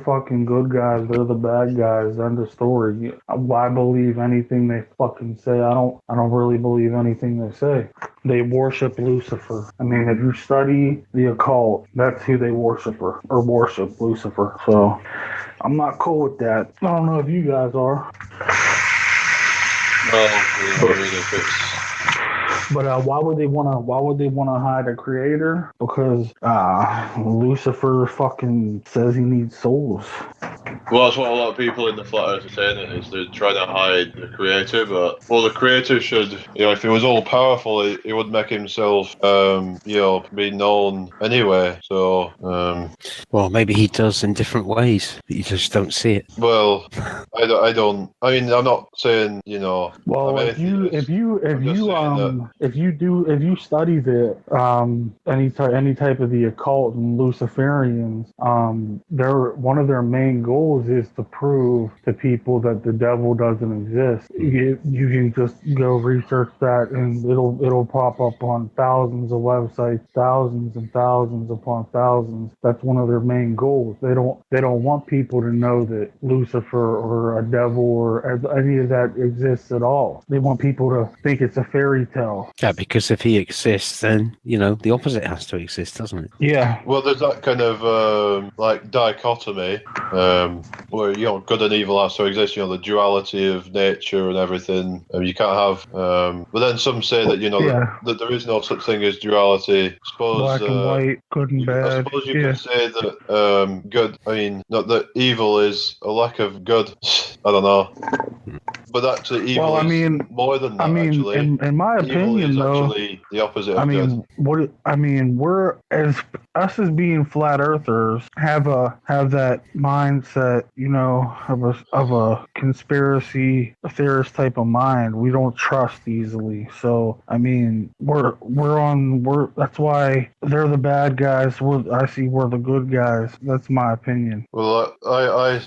fucking good guys. They're the bad guys. End of story. Why believe anything they fucking say? I don't really believe anything they say. They worship Lucifer. I mean, if you study the occult, that's who they worship or worship Lucifer. So I'm not cool with that. I don't know if you guys are. But why would they wanna hide a creator? Because Lucifer fucking says he needs souls. Well, that's what a lot of people in the flat earth are saying, is they're trying to hide the creator, but, well, the creator should, if he was all powerful, he would make himself, be known anyway, so, Well, maybe he does in different ways, but you just don't see it. Well, I don't, I'm not saying, Well, if you study any type of the occult and Luciferians, one of their main goals is to prove to people that the devil doesn't exist. You can just go research that, and it'll pop up on thousands of websites, thousands and thousands upon thousands. That's one of their main goals. They don't want people to know that Lucifer or a devil or any of that exists at all. They want people to think it's a fairy tale. Yeah, because if he exists, then the opposite has to exist, doesn't it? Yeah. Well, there's that kind of dichotomy where good and evil has to exist. The duality of nature and everything. You can't have. But then some say that that there is no such thing as duality. Suppose black and white, good and bad. I suppose you can say that good. I mean, not that evil is a lack of good. I don't know. But actually, evil is more than that. Actually, in my opinion, is though, actually the opposite of good. We're as being flat earthers have that mindset, of a conspiracy theorist type of mind. We don't trust easily. So that's why they're the bad guys. We're the good guys. That's my opinion. Well,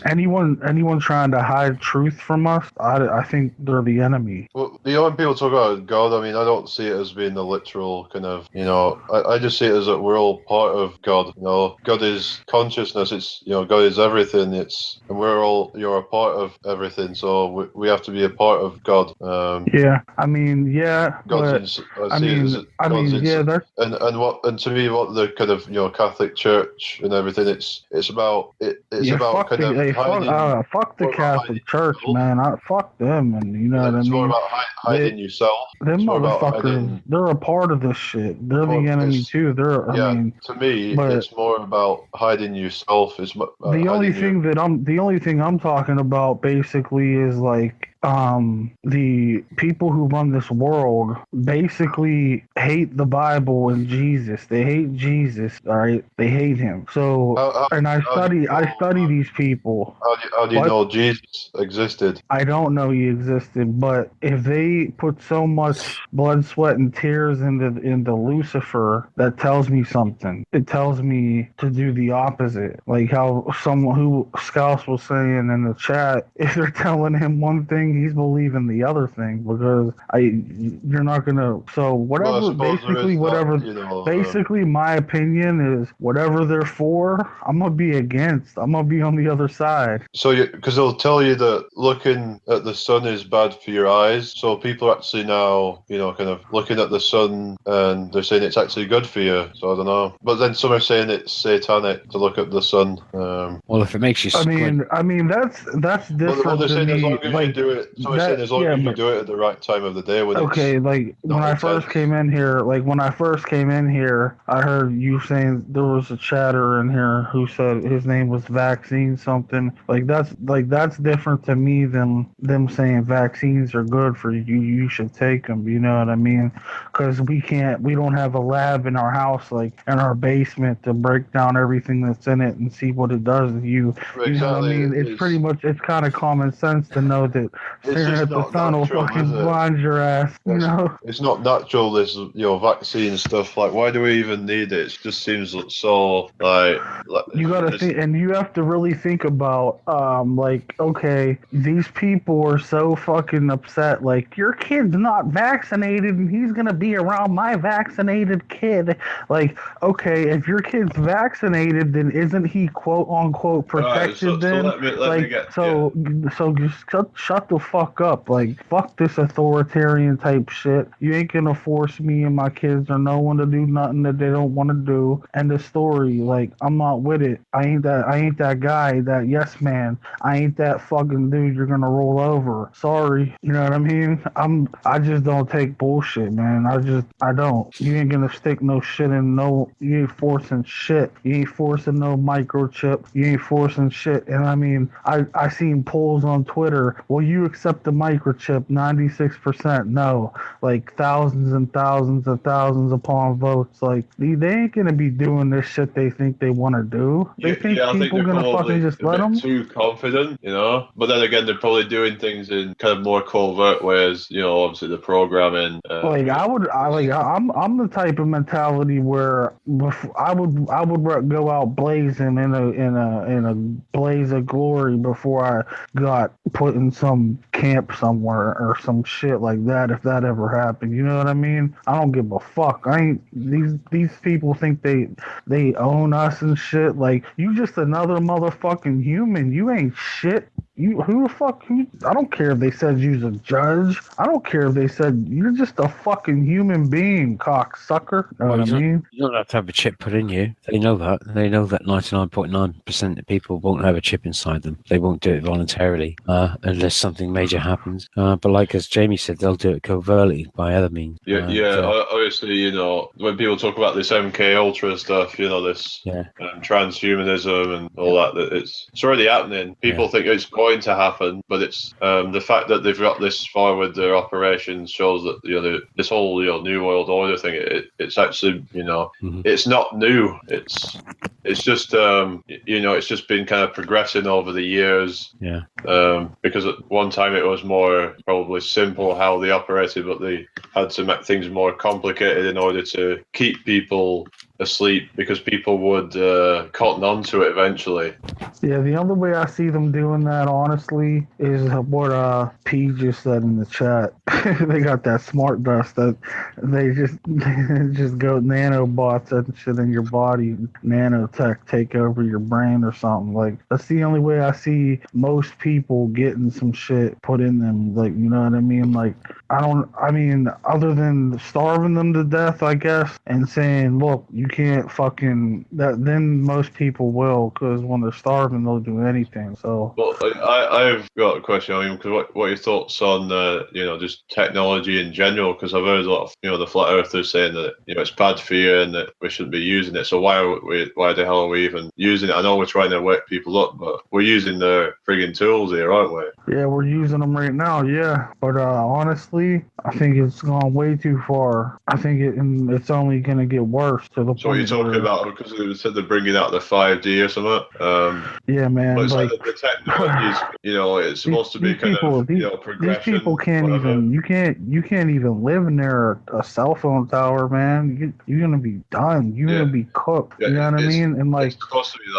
anyone trying to hide truth from us, I think they're the enemy. Well, when people talk about God, I don't see it as being the literal kind of, I just see it as that we're all part of God. God is consciousness. It's, God is everything. And we're all, a part of everything. So we have to be a part of God. And to me, what the kind of, Catholic Church and everything, it's about fuck the Catholic Church, man. Fuck them, and what I mean. It's more about hiding yourself. Them motherfuckers, they're a part of this shit. They're the enemy too. To me, it's more about hiding yourself. The only thing I'm talking about basically is the people who run this world basically hate the Bible and Jesus. They hate Jesus, all right? They hate him. So, I study these people. How do you know Jesus existed? I don't know he existed, but if they put so much blood, sweat, and tears into Lucifer, that tells me something. It tells me to do the opposite. Like how someone who Scouse was saying in the chat, if they're telling him one thing, he's believing the other thing, because you're not gonna. So whatever, basically, my opinion is whatever they're for, I'm gonna be against. I'm gonna be on the other side. So because they'll tell you that looking at the sun is bad for your eyes. So people are actually now, kind of looking at the sun and they're saying it's actually good for you. So I don't know. But then some are saying it's satanic to look at the sun. Well, if it makes you squint. I mean that's different. Well, they're saying as long as you do it. So as long as you do it at the right time of the day. When I first came in here, I heard you saying there was a chatter in here who said his name was Vaccine something. That's different to me than them saying vaccines are good for you. You should take them. You know what I mean? Because we don't have a lab in our house, in our basement, to break down everything that's in it and see what it does to you. Exactly. You know what I mean? It's kind of common sense to know that staring just at the not sun will natural, fucking is it? blind your ass, you know? It's not natural. This, vaccine stuff. Like, why do we even need it? It just seems so like You gotta think, and you have to really think about, like, okay, these people are so fucking upset. Like, your kid's not vaccinated, and he's gonna be around my vaccinated kid. Like, okay, if your kid's vaccinated, then isn't he quote unquote protected? Right, so then, let me like, get so just shut the fuck up. Like, fuck this authoritarian type shit. You ain't gonna force me and my kids or no one to do nothing that they don't want to do. End of story. Like, I'm not with it. I ain't that guy, that yes man. I ain't that fucking dude you're gonna roll over. Sorry. You know what I mean? I just don't take bullshit, man. I don't. You ain't gonna stick no shit in no, you ain't forcing shit. You ain't forcing no microchip. You ain't forcing shit. And I mean, I seen polls on Twitter. Will you accept the microchip? 96% no. Like thousands and thousands and thousands upon votes. Like, they ain't gonna be doing this shit they think they want to do. They think I think people they're gonna fucking just a let bit them. too confident, But then again, they're probably doing things in kind of more covert ways, obviously the programming. I'm the type of mentality where I would go out blazing in a blaze of glory before I got put in some camp somewhere or some shit like that, if that ever happened. You know what I mean? I don't give a fuck. I ain't these people think they own us and shit. Like, you just another motherfucking human. You ain't shit. Who the fuck? I don't care if they said you's a judge. I don't care if they said you're just a fucking human being, cocksucker. Know what I mean? You don't have to have a chip put in you. They know that. They know that 99.9% of people won't have a chip inside them. They won't do it voluntarily unless something major happens. But like as Jamie said, they'll do it covertly by other means. Obviously, when people talk about this MK Ultra stuff, this transhumanism and all that it's already happening. People think it's going to happen, but it's the fact that they've got this far with their operations shows that this whole New World Order thing. It's actually it's not new. It's just it's just been kind of progressing over the years. Yeah. Because at one time it was more probably simple how they operated, but they had to make things more complicated in order to keep people asleep because people would cotton on to it eventually. Yeah, the only way I see them doing that, honestly, is what P just said in the chat. They got that smart dust that they just go nanobots and shit in your body, nanotech take over your brain or something. Like, that's the only way I see most people getting some shit put in them. Like, you know what I mean? Like, other than starving them to death, I guess, and saying, look, you can't fucking that, then most people will, because when they're starving they'll do anything. So well, I've got a question. I mean, because what are your thoughts on just technology in general? Because I've heard a lot of the flat earthers saying that it's bad for you and that we shouldn't be using it. So why the hell are we even using it? I know we're trying to wake people up, but we're using the friggin' tools here, aren't we? Yeah, we're using them right now. Yeah, but honestly, I think it's gone way too far. I think it's only gonna get worse to the point. So what you're talking about, because they said they're bringing out the 5G or something. Yeah, man. But it's like the technologies, it's supposed to be progression. These people can't even. You can't even live near a cell phone tower, man. You're gonna be done. You're gonna be cooked. Yeah, you know what I mean? And like, it's supposed to be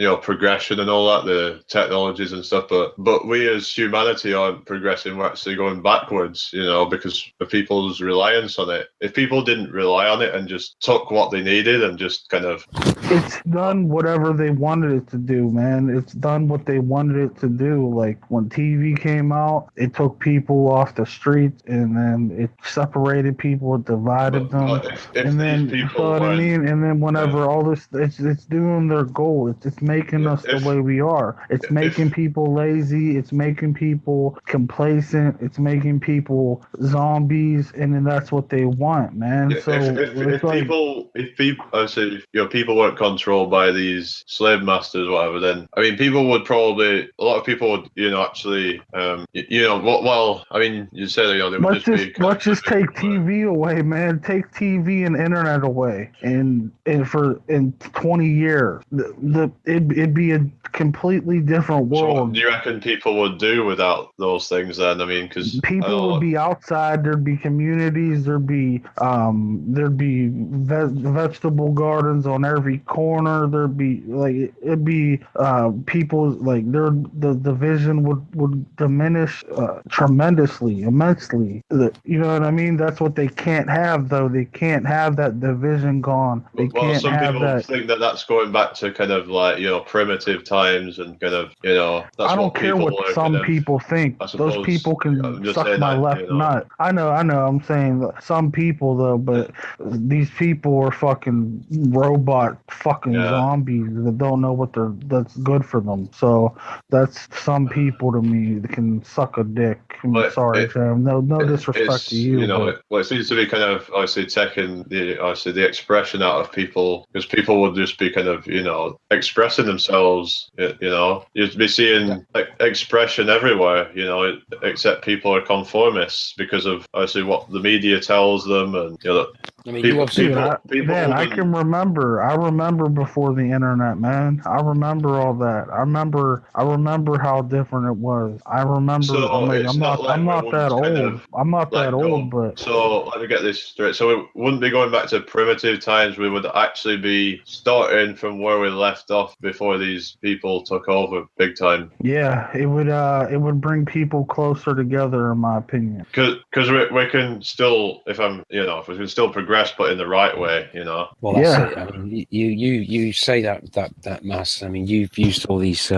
like progression and all that, the technologies and stuff. But we as humanity aren't progressing. We're actually going backwards. Because of people's reliance on it. If people didn't rely on it and just took what they needed and just kind of, it's done whatever they wanted it to do, man. It's done what they wanted it to do. Like, when TV came out, it took people off the streets and then it separated people, it divided them. And then, you know what I mean? And then whenever all this, it's doing their goal. It's making us the way we are. It's making people lazy. It's making people complacent. It's making people zombies, and then that's what they want, man. So if people weren't controlled by these slave masters or whatever, then people would probably, a lot of people would actually you said they would let's just take TV away, man. Take TV and internet away, and in 20 years it'd be a completely different world. So do you reckon reckon people would do without those things then? I mean, because people would be outside. There'd be communities. There'd be vegetable gardens on every corner. There'd be it'd be people the division would diminish tremendously, immensely. You know what I mean? That's what they can't have, though. They can't have that division gone. They can't some have people that. think that's going back to kind of primitive times and kind of that's I don't what care people what are some kind of, people think. I suppose, Those people can I'm just suck saying my that, left nut. I know. I'm saying that some people, though, but these people are fucking robot fucking zombies that don't know that's good for them. So that's some people to me that can suck a dick. I'm sorry, Sam. No disrespect to you. It seems to be kind of obviously taking the expression out of people, because people would just be kind of expressing themselves. You'd be seeing expression everywhere. Except people are conformists because of obviously what the media tells them, and I mean, I can remember. I remember before the internet, man. I remember all that. I remember how different it was. I remember. So I'm not that old. I'm not that old, but so let me get this straight. So we wouldn't be going back to primitive times. We would actually be starting from where we left off before these people took over big time. Yeah, it would bring people closer together, in my opinion. Because we can still, if we can still progress, but in the right way, Well, that's it. I mean, you say that mass. I mean, you've used all these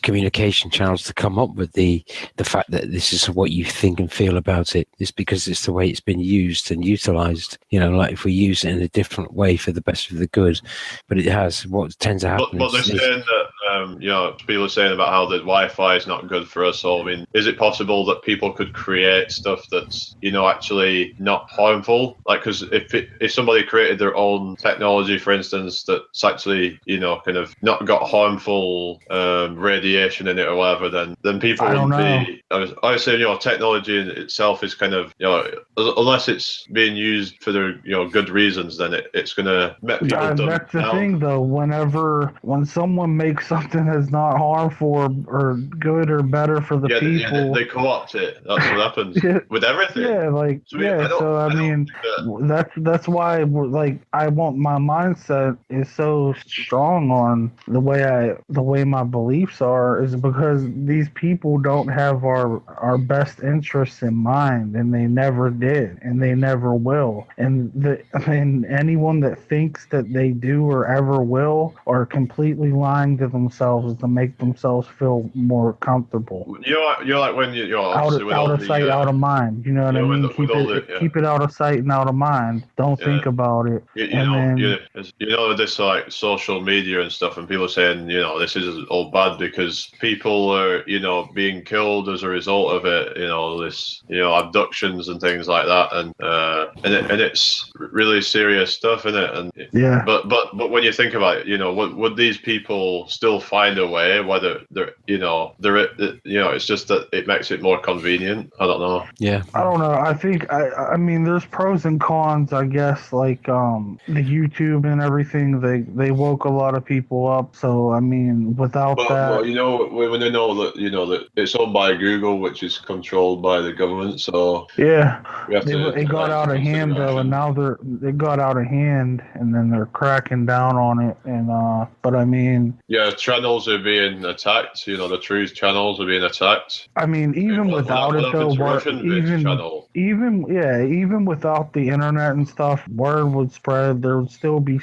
communication channels to come up with the fact that this is what you think and feel about it. It's because it's the way it's been used and utilized. Like if we use it in a different way for the best of the good, but it has what tends to happen. But they're saying that people are saying about how the Wi-Fi is not good for us. So I mean, is it possible that people could create stuff that's actually not harmful? Like, because if somebody created their own technology, for instance, that's actually kind of not got harmful radiation in it or whatever, then people wouldn't be. I say technology in itself is kind of unless it's being used for the good reasons, then it's gonna make people dumb. That's the thing, though. When someone makes something that's not harmful or good or better for the people, they co-opt it. That's what happens with everything. That's why I want my mindset is so strong on the way my beliefs are, is because these people don't have our best interests in mind, and they never did, and they never will. And anyone that thinks that they do or ever will are completely lying to themselves to make themselves feel more comfortable. You're like when you're out of sight, out of mind. You know what I mean? Keep it out of sight and out of mind. Don't think about it. This like social media and stuff, and people saying this is all bad because people are being killed as a result of it. This abductions and things like that, and it's really serious stuff, isn't it? And yeah. But when you think about it, would these people still find a way? Whether it's just that it makes it more convenient. I don't know. Yeah. I don't know. I think I mean there's pros and cons, I guess, like the YouTube and everything, they woke a lot of people up. So I mean without that, when they know that it's owned by Google, which is controlled by the government, so yeah, it got out of hand though, and now it got out of hand, and then they're cracking down on it. And but I mean, channels are being attacked. The truth channels are being attacked. I mean, even without it though, even without the internet and stuff, word would spread. There would still be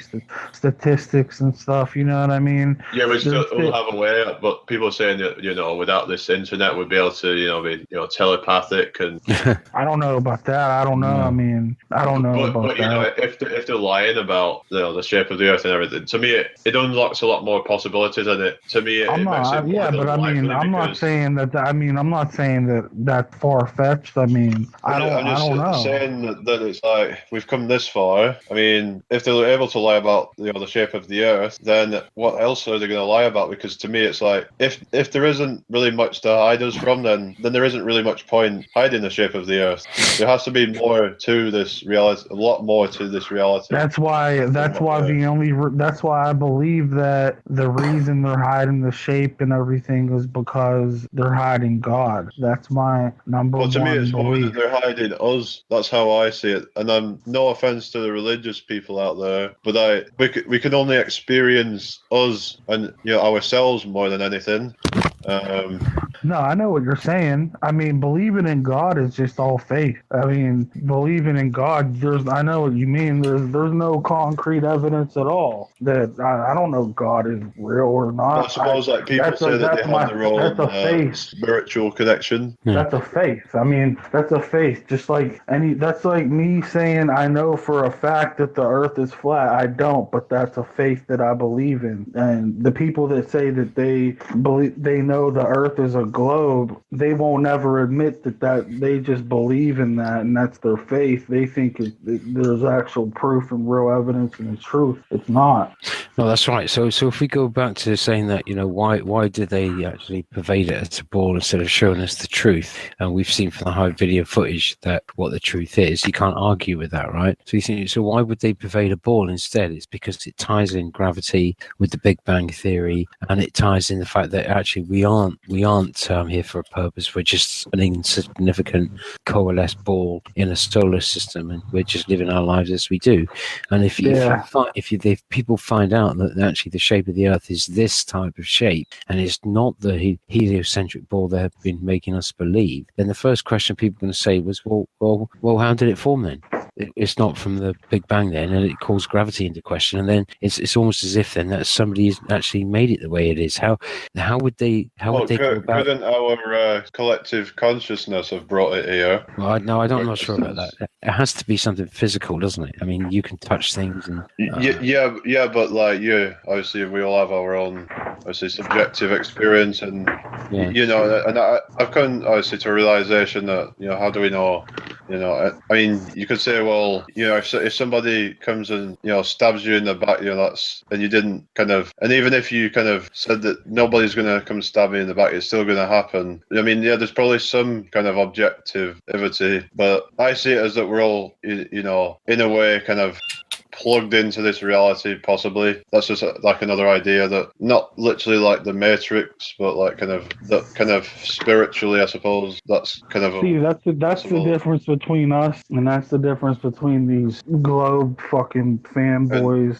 statistics and stuff. You know what I mean? Yeah, we still have a way, but people are saying that without this internet, we'd be able to be telepathic and. I don't know about that. I don't know. I mean, I don't know about that. If they're lying about the shape of the Earth and everything, to me it unlocks a lot more possibilities, and to me I'm not saying that. I mean, I'm not saying that that's far fetched. I mean, I don't know. I'm saying that it's like we've come this far. I mean, if they're able to lie about the shape of the Earth, then what else are they going to lie about? Because to me, it's like if there isn't really much to hide us from, then there isn't really much point hiding the shape of the Earth. There has to be more to this reality, a lot more to this reality. That's why I believe that the reason they're hiding the shape and everything is because they're hiding God. That's my number Well, to me, one it's more that belief. they're hiding us. That's how I see it. And I'm no offense to the religious people out there, but we can only experience us and ourselves more than anything. No, I know what you're saying. I mean, believing in God is just all faith. I mean, believing in God, I know what you mean. There's no concrete evidence at all that I don't know if God is real or not. I suppose like people say that they have their That's own a faith. spiritual connection. Yeah. That's a faith. I mean, that's a faith. Just like that's like me saying I know for a fact that the earth is flat. I don't, but that's a faith that I believe in. And the people that say that they know the earth is a globe, they won't ever admit that they just believe in that and that's their faith. They think there's actual proof and real evidence and it's truth. It's not. No, that's right. So if we go back to saying that, why did they actually pervade it as a ball instead of showing us the truth? And we've seen from the high video footage that what the truth is. You can't argue with that, right? So why would they pervade a ball instead? It's because it ties in gravity with the Big Bang Theory, and it ties in the fact that actually we aren't here for a purpose. We're just an insignificant coalesced ball in a solar system, and we're just living our lives as we do. And if people find out that actually the shape of the Earth is this type of shape, and it's not the heliocentric ball they've been making us believe, then the first question people are going to say was, well, how did it form then? It's not from the Big Bang then, and it calls gravity into question, and then it's almost as if then that somebody has actually made it the way it is. How would they go about? Couldn't our collective consciousness have brought it here? Well, I'm not sure about that. It has to be something physical, doesn't it? I mean, you can touch things, and yeah, but like obviously we all have our own, obviously, subjective experience, and and I've come obviously to a realization that how do we know? I mean, you could say, well, if somebody comes and stabs you in the back, that's, and you didn't and even if you said that nobody's going to come stab me in the back, it's still going to happen. I mean, there's probably some kind of objectivity, but I see it as that we're all, in a way, plugged into this reality, possibly. That's just like another idea, that not literally like the Matrix, but like spiritually, I suppose. That's that's the difference between us, and that's the difference between these globe fucking fanboys.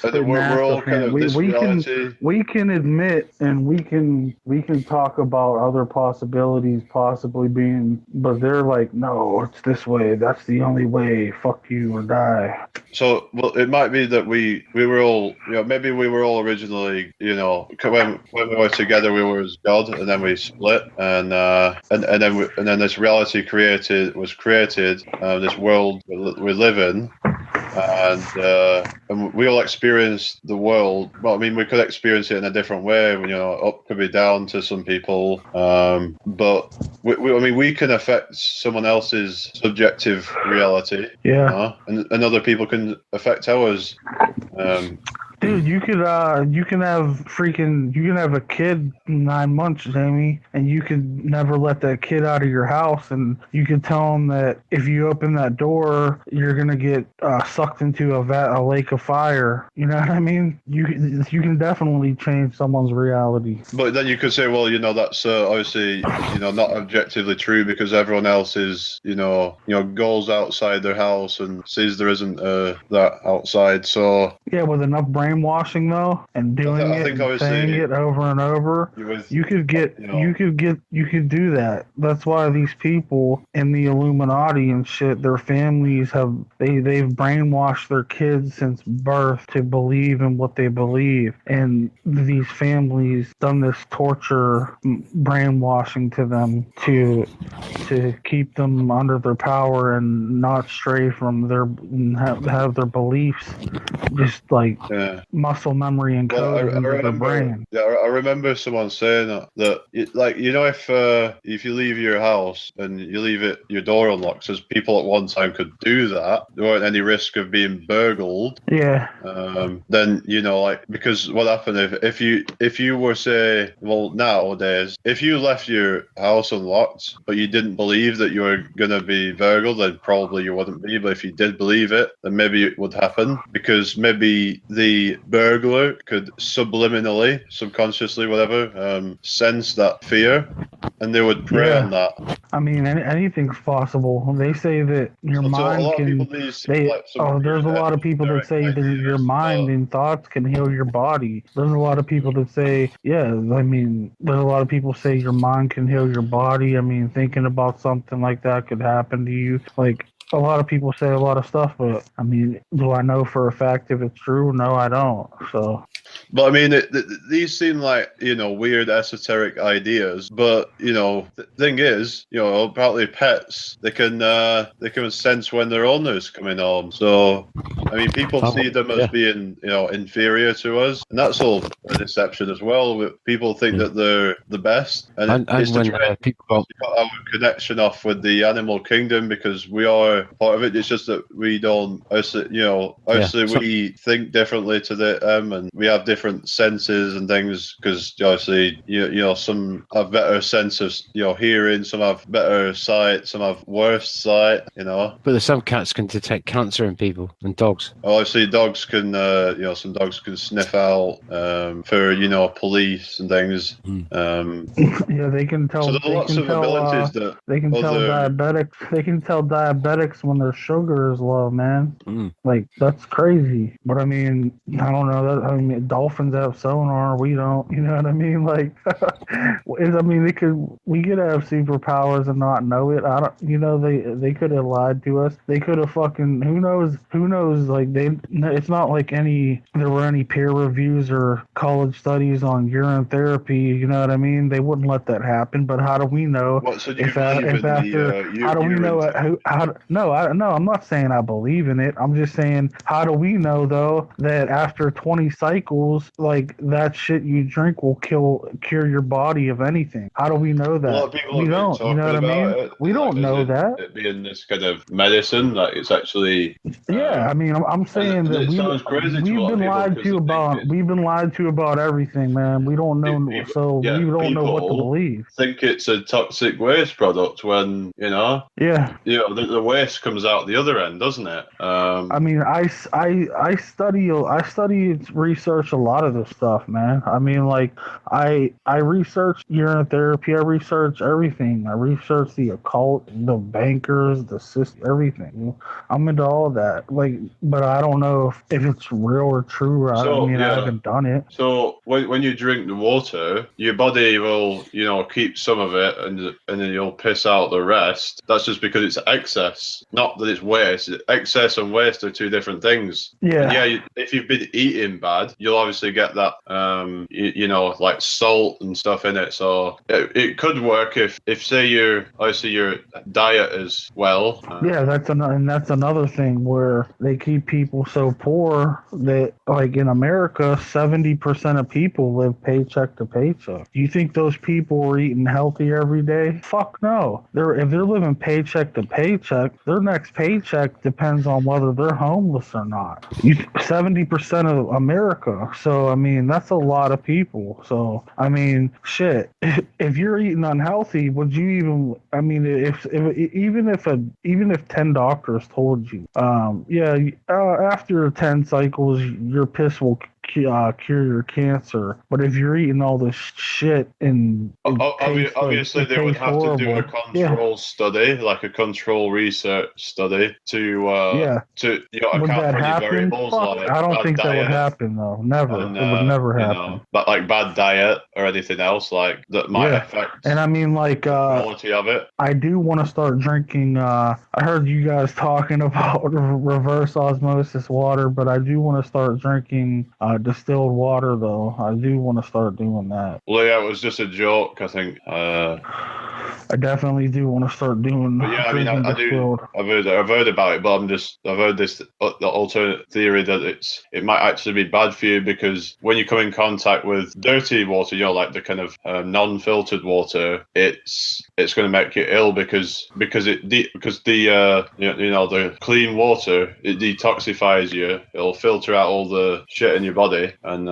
And we're all this reality. We can admit, and we can talk about other possibilities possibly being, but they're like, no, it's this way. That's the only way. Fuck you or die. So, well, it might be that we were all, maybe we were all originally, when we were together, we were as God, and then we split, and then this reality was created, this world we live in, and we all experience the world. Well, I mean, we could experience it in a different way. Up could be down to some people, but we can affect someone else's subjective reality. Yeah, and other people can affect ours. Dude, you can have a kid 9 months, Jamie, and you could never let that kid out of your house, and you could tell him that if you open that door, you're gonna get sucked into a lake of fire. You know what I mean? You can definitely change someone's reality. But then you could say, well, that's obviously not objectively true, because everyone else is goes outside their house and sees there isn't that outside. So yeah, with enough brainwashing though, and doing saying it over and over, you could do that. That's why these people in the Illuminati and shit, their families they've brainwashed their kids since birth to believe in what they believe, and these families done this torture brainwashing to them to keep them under their power and not stray from have their beliefs just like muscle memory encoded into their brain. Yeah, I remember someone saying that if you leave your house and you leave your door unlocked, as people at one time could do that, there weren't any risk of being burgled. Yeah. Then because what happened if you were, say, well, nowadays, if you left your house unlocked but you didn't believe that you were gonna be burgled, then probably you wouldn't be. But if you did believe it, then maybe it would happen, because maybe the the burglar could subliminally, subconsciously, whatever, sense that fear, and they would prey on that. I mean, anything's possible. They say that your So a mind lot of can. people these like some There's a lot of people that say that your mind and thoughts can heal your body. There's a lot of people that say, yeah. I mean, there's a lot of people say your mind can heal your body. I mean, thinking about something like that could happen to you. Like, a lot of people say a lot of stuff, but I mean, do I know for a fact if it's true? No, I don't. So. But I mean, these seem like, you know, weird esoteric ideas. But, you know, the thing is, you know, apparently pets, they can sense when their owner's coming home. So, I mean, people see them as being, you know, inferior to us, and that's all a deception as well. People think that they're the best, and it's when people got our connection off with the animal kingdom because we are part of it. It's just that we don't, we think differently to them, and we have different senses and things because obviously you know some have better sense of hearing, some have better sight, some have worse sight, you know. But some cats can detect cancer in people and dogs. Oh, I see. Dogs can some dogs can sniff out for police and things. Yeah, they can tell. So there are lots of abilities that they can tell diabetics. They can tell diabetics when their sugar is low, man. Like, that's crazy. But I mean, I don't know that. I mean, dolphins have sonar, we don't. You know what I mean? Like, I mean, we could have superpowers and not know it. I don't. You know, they could have lied to us. They could have fucking. Who knows? Like, it's not like there were any peer reviews or college studies on urine therapy. You know what I mean? They wouldn't let that happen. But how do we know? No, I'm not saying I believe in it. I'm just saying, how do we know though that after 20 cycles, like, that shit you drink will cure your body of anything? How do we know that? A lot of people we don't. You know what I mean? We don't know that. It being this kind of medicine, like it's actually. Yeah, I mean, I'm saying that we've been lied to about everything, man. We don't know, we don't know what to believe. Think it's a toxic waste product when the waste comes out the other end, doesn't it? I mean, I study research a lot of this stuff, man. I mean, like, I research urine therapy, I research everything. I research the occult, the bankers, the system, everything. I'm into all of that. Like, but I don't know if it's real or true. I haven't done it. So when you drink the water, your body will, keep some of it, and then you'll piss out the rest. That's just because it's excess, not that it's waste. Excess and waste are two different things. Yeah. And if you've been eating bad, you'll obviously get that, like salt and stuff in it. So it could work if say your diet is well. That's another thing where they keep people so poor that, like, in America, 70% of people live paycheck to paycheck. Do you think those people are eating healthy every day? Fuck no. If they're living paycheck to paycheck, their next paycheck depends on whether they're homeless or not. 70% of America. So, I mean, that's a lot of people. So, I mean, shit. If you're eating unhealthy, would you even? I mean, even if 10 doctors told you, after 10 cycles, your piss will cure your cancer. But if you're eating all this shit and obviously they would have to do a control study, like a control research study to account for any variables. Like I don't think that would happen though. Never. It would never happen. But like bad diet or anything else like that might affect. And I mean, like, the quality of it. I do want to start drinking. I heard you guys talking about reverse osmosis water, but I do want to start drinking distilled water, though. I do want to start doing that. Well, yeah, it was just a joke, I think. I definitely do want to start doing. But yeah, I mean, I do. I've heard about it, but I've heard this the alternate theory that it might actually be bad for you because when you come in contact with dirty water, like the kind of non-filtered water, it's going to make you ill because the clean water, it detoxifies you. It'll filter out all the shit in your body. body. And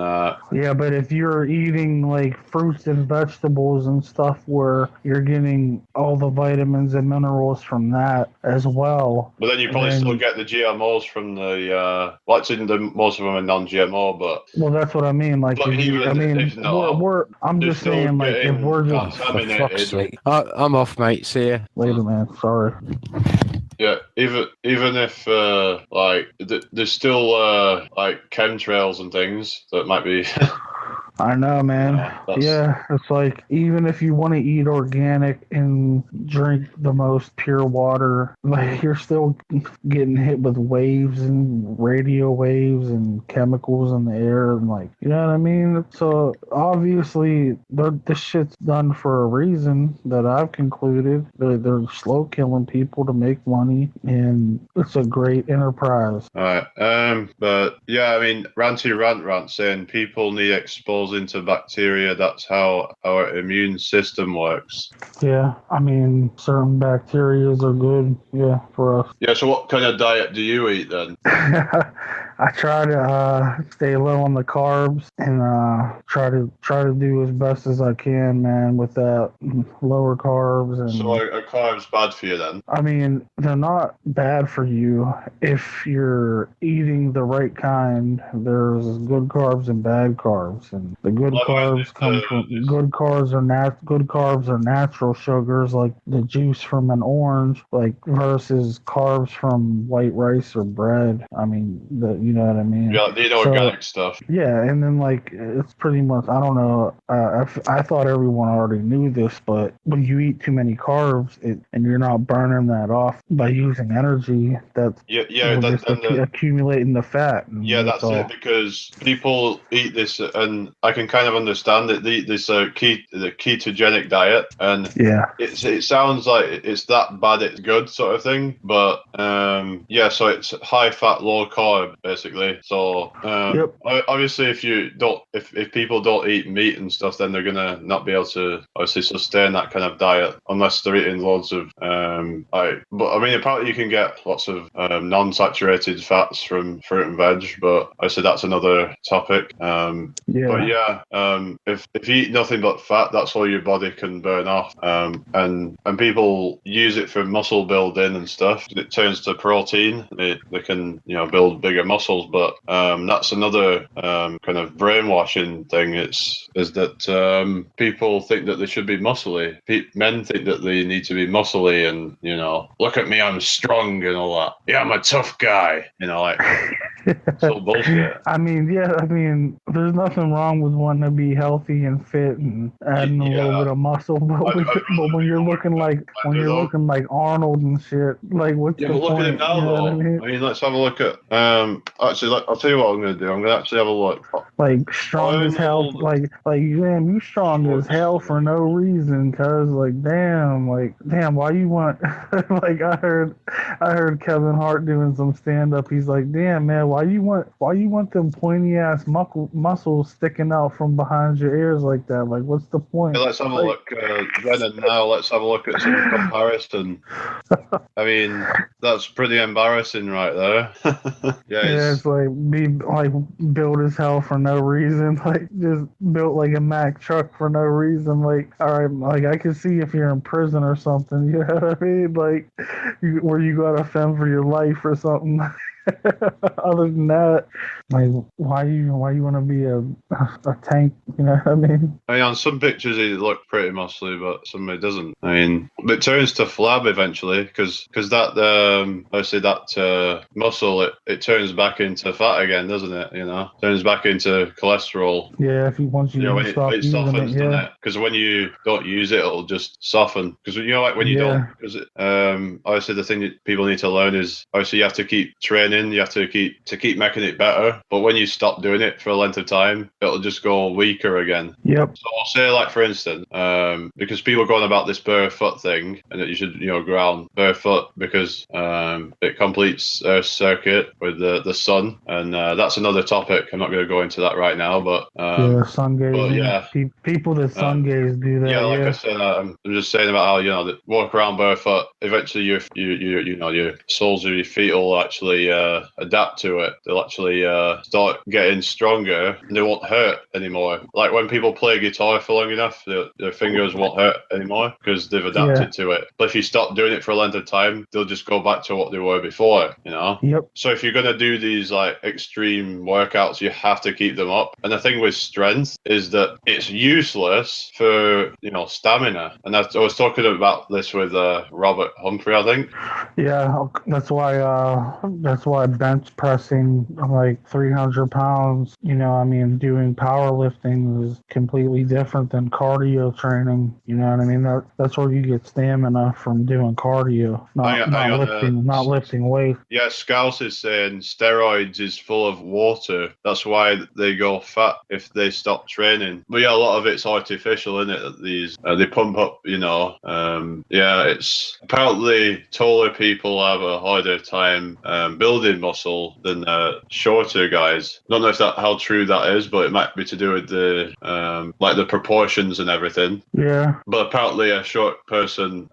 Yeah, but if you're eating like fruits and vegetables and stuff where you're getting all the vitamins and minerals from that as well. but then you probably still get the GMOs from the well, actually most of them are non-GMO, but well, that's what I mean. Like, but even if not, I'm they're just still saying, like, if getting we're Oh, just for fuck's contaminated. sake. I'm off, mate. See ya. later, man. Sorry. Yeah, even if like there's still like chemtrails and things that might be. I know, man. that's- Yeah, it's like even if you want to eat organic and drink the most pure water, like you're still getting hit with waves and radio waves and chemicals in the air, and like, you know what I mean? So obviously, this shit's done for a reason that I've concluded. They're slow killing people to make money, and it's a great enterprise. All right. But yeah, I mean, Ranty Rant saying people need exposing to bacteria. That's how our immune system works. Yeah, I mean, certain bacterias are good, yeah, for us. Yeah. So, what kind of diet do you eat then? I try to stay low on the carbs and try to do as best as I can, man, with that lower carbs. And So, are carbs bad for you then? I mean, they're not bad for you if you're eating the right kind. There's good carbs and bad carbs, and the good carbs come from good carbs are natural sugars like the juice from an orange, like versus carbs from white rice or bread. I mean, you know what I mean? Yeah, the organic stuff. Yeah, and then like it's pretty much, I don't know. I thought everyone already knew this, but when you eat too many carbs and you're not burning that off by using energy, that's accumulating the fat. Yeah, that's it. Because people eat this, and I can kind of understand it. They eat this the ketogenic diet, and yeah, it sounds like it's that bad it's good sort of thing. But yeah, so it's high fat, low carb basically. So obviously, if people don't eat meat and stuff, then they're gonna not be able to obviously sustain that kind of diet unless they're eating loads of but I mean, apparently you can get lots of non-saturated fats from fruit and veg, but I said that's another topic. But yeah, if you eat nothing but fat, that's all your body can burn off. And people use it for muscle building and stuff. It turns to protein. They can build bigger muscles, but that's another kind of brainwashing thing. Is that people think that they should be muscly. Men think that they need to be muscly, and look at me, I'm strong and all that. Yeah, I'm a tough guy. Like so bullshit. I mean, there's nothing wrong with wanting to be healthy and fit and adding a little bit of muscle, but when you're looking like Arnold and shit, like what's the point? Look at him now, though. I mean, let's have a look at. Actually, I'll tell you what I'm going to do. I'm going to actually have a look. Like strong as hell. Like damn, you strong as hell for no reason. Cause damn, why you want? Like I heard Kevin Hart doing some stand up. He's like, damn man, why you want them pointy ass muscles sticking out from behind your ears like that? Like, what's the point? Yeah, let's have a look then and now. Let's have a look at some comparison. I mean, that's pretty embarrassing right there. It's like be like built as hell for no reason. Like just built like a Mack truck for no reason. Like, all right, like I can see if you're in prison or something. You know what I mean? Like where you gotta fend for your life or something. Other than that, like why you want to be a tank? You know what I mean? I mean, on some pictures he looked pretty muscly, but some it doesn't. I mean, it turns to flab eventually because that obviously that muscle it turns back into fat again, doesn't it? Turns back into cholesterol. Yeah, once you when it softens, doesn't it? Because when you don't use it, it'll just soften. Because like when you don't, because obviously the thing that people need to learn is obviously you have to keep training. You have to keep making it better, but when you stop doing it for a length of time, it'll just go weaker again. Yep. So I'll say, like for instance, because people are going about this barefoot thing, and that you should go out barefoot because it completes Earth's circuit with the sun, and that's another topic. I'm not going to go into that right now, but sun gaze. People that sun gaze do that. Like I said, I'm just saying about how that walk around barefoot. Eventually, your soles of your feet will actually adapt to it. They'll actually start getting stronger, and they won't hurt anymore. Like when people play guitar for long enough, their fingers won't hurt anymore because they've adapted to it. But if you stop doing it for a length of time, they'll just go back to what they were before, you know? Yep. So if you're going to do these like extreme workouts, you have to keep them up. And the thing with strength is that it's useless for, you know, stamina. And I was talking about this with Robert Humphrey, I think. Yeah, that's why bench pressing like 300 pounds, you know, I mean, doing powerlifting is completely different than cardio training. You know what I mean? That's where you get stamina from doing cardio, not lifting weight. Yeah, Scouse is saying steroids is full of water. That's why they go fat if they stop training. But yeah, a lot of it's artificial, isn't it? These they pump up, you know. It's apparently taller people have a harder time building muscle than shorter guys. Don't know if how true that is, but it might be to do with the like the proportions and everything. Yeah. But apparently a short person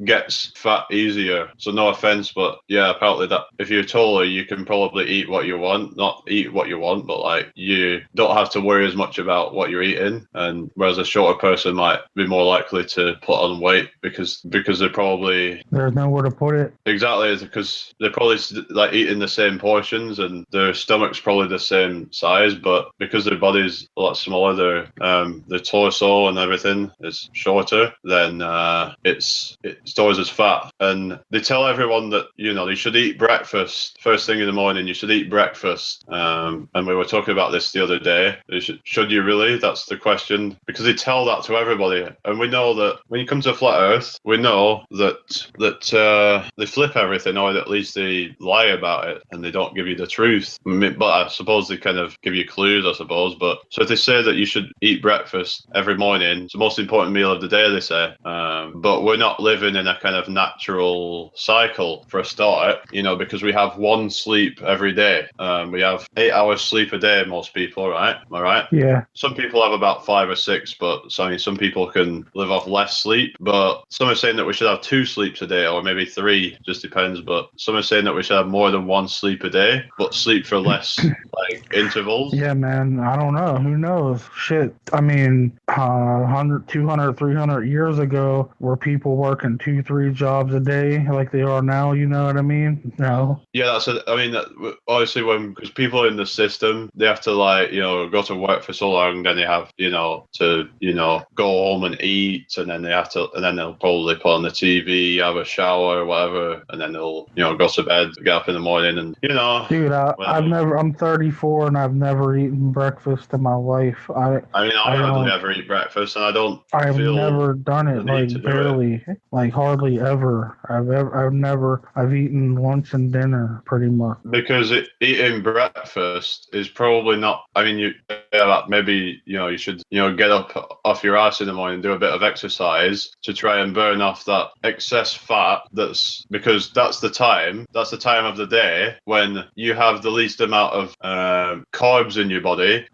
gets fat easier. So no offense, but yeah, apparently that if you're taller, you can probably eat what you want. Not eat what you want, but like you don't have to worry as much about what you're eating. And whereas a shorter person might be more likely to put on weight because they're probably there's nowhere to put it. Exactly, because they're probably like eating the same portions and their stomach's probably the same size, but because their body's a lot smaller, their torso and everything is shorter, then it stores as fat. And they tell everyone that, you know, they should eat breakfast first thing in the morning. You should eat breakfast. And we were talking about this the other day. Should you really? That's the question. Because they tell that to everybody. And we know that when you come to flat Earth, we know that they flip everything, or at least they lie about it and they don't give you the truth. But I suppose they kind of give you clues, I suppose. But so if they say that you should eat breakfast every morning, it's the most important meal of the day, they say. But we're not living in a kind of natural cycle for a start, you know, because we have one sleep every day. We have 8 hours sleep a day, most people, right? Am I right? Yeah. Some people have about 5 or 6, but I mean, some people can live off less sleep. But some are saying that we should have 2 sleeps a day, or maybe 3, just depends. But some are saying that we should have more than 1 sleep a day, but sleep for less like intervals. Yeah, man. I don't know. Who knows? Shit. I mean, 100, 200, 300 years ago, were people working 2-3 jobs a day like they are now? You know what I mean? No. Yeah, that's it. I mean, obviously, because people in the system, they have to like, you know, go to work for so long, then they have, you know, to, you know, go home and eat, and then they'll probably put on the TV, have a shower or whatever, and then they'll, you know, go to bed, get up in the morning, and you know. Dude, I'm 34 and I've never eaten breakfast in my life. I hardly ever eat breakfast, and I've never done it, like barely, like hardly ever. I've etten lunch and dinner pretty much. Because eating breakfast is probably not. I mean, maybe you know you should get up off your ass in the morning, do a bit of exercise to try and burn off that excess fat. Because that's the time of the day when you have the least amount of carbs in your body.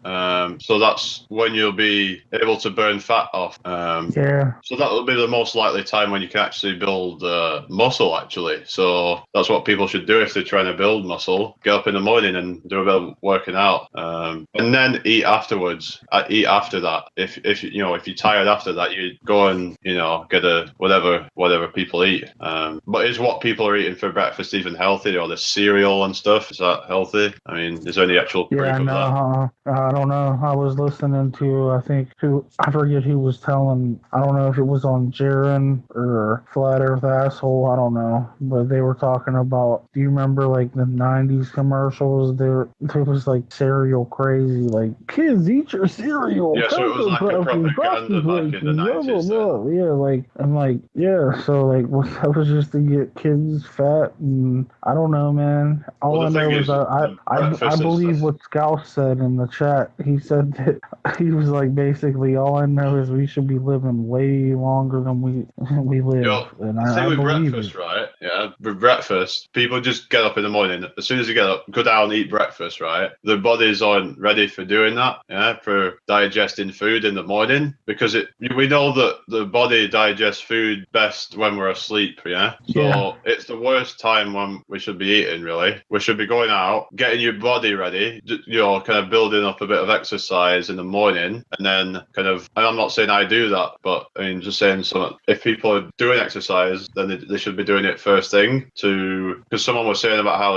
So that's when you'll be able to burn fat off. Yeah. So that will be the most likely time when you can actually build muscle, actually. So that's what people should do if they're trying to build muscle. Get up in the morning and do a bit of working out. And then eat afterwards. Eat after that. If you're tired after that, you go and, you know, get whatever people eat. But is what people are eating for breakfast even healthy? Or the cereal and stuff, is that healthy? I mean, is there any actual proof of that? I don't know. I was listening to, I forget who was telling, I don't know if it was on Jaren or Flat Earth Asshole, I don't know. But they were talking about, do you remember like the 90s commercials? There was like cereal crazy, like, kids eat your cereal. Yeah, so it was like a propaganda back in the 90s. Yeah, like, I'm like, yeah, so like, that was just to get kids fat, and I don't know, man. All I know is I believe what Scouse said in the chat. He said that he was like, basically, all I know is we should be living way longer than we live. And I with believe breakfast, it. Right? Yeah, with breakfast, people just get up in the morning. As soon as you get up, go down, eat breakfast, right? Their bodies aren't ready for doing that. that, yeah, for digesting food in the morning, because we know that the body digests food best when we're asleep, yeah? So it's the worst time when we should be eating, really. We should be going out, getting your body ready, kind of building up a bit of exercise in the morning, and then and I'm not saying I do that, but I mean, just saying if people are doing exercise, then they should be doing it first thing because someone was saying about how,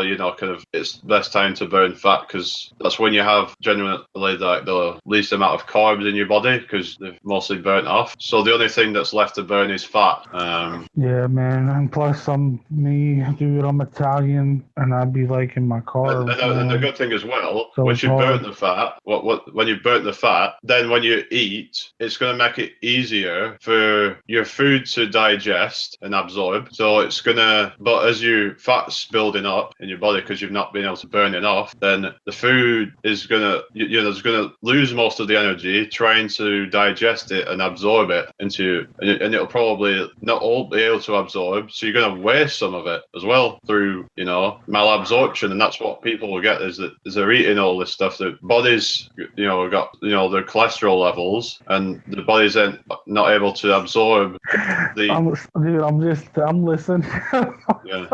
it's best time to burn fat because that's when you have genuinely like the least amount of carbs in your body because they've mostly burnt off. So the only thing that's left to burn is fat. Yeah, man. And plus, I'm Italian, and I'd be liking my carbs. And the good thing as well, so once you burn the fat, when you burn the fat, then when you eat, it's going to make it easier for your food to digest and absorb. So it's but as your fat's building up in your body because you've not been able to burn it off, then the food is it's gonna lose most of the energy trying to digest it and absorb it and it'll probably not all be able to absorb. So you're gonna waste some of it as well through malabsorption, and that's what people will get is they're eating all this stuff. The bodies got their cholesterol levels, and the body's then not able to absorb the. I'm listening. Yeah.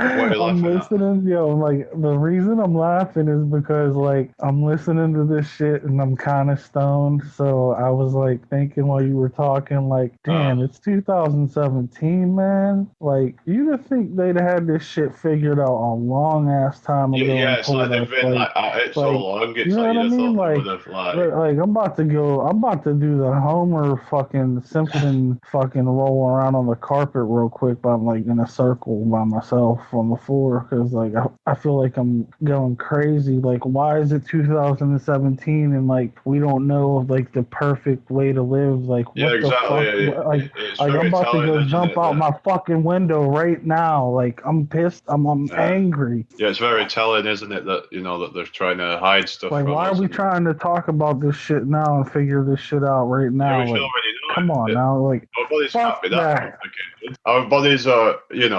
I'm listening. Like the reason I'm laughing is because like I'm listening to this shit and I'm kind of stoned. So I was like thinking while you were talking, like, damn, it's 2017, man. Like you'd think they'd had this shit figured out a long ass time ago. Yeah, it's like they've been at it so long. It's you know what I mean? Like I'm about to do the Homer fucking Simpson fucking roll around on the carpet real quick, but I'm like in a circle by myself on the floor because like I feel like I'm going crazy. Like why is it 2017 and like we don't know like the perfect way to live? Like what the fuck? Like I'm about to go jump out my fucking window right now. Like I'm pissed. I'm angry. Yeah, it's very telling, isn't it, that that they're trying to hide stuff. Like why are we trying to talk about this shit now and figure this shit out right now? Yeah, we should like, already know. Come on now, like our bodies can't be that complicated. Our bodies are, they're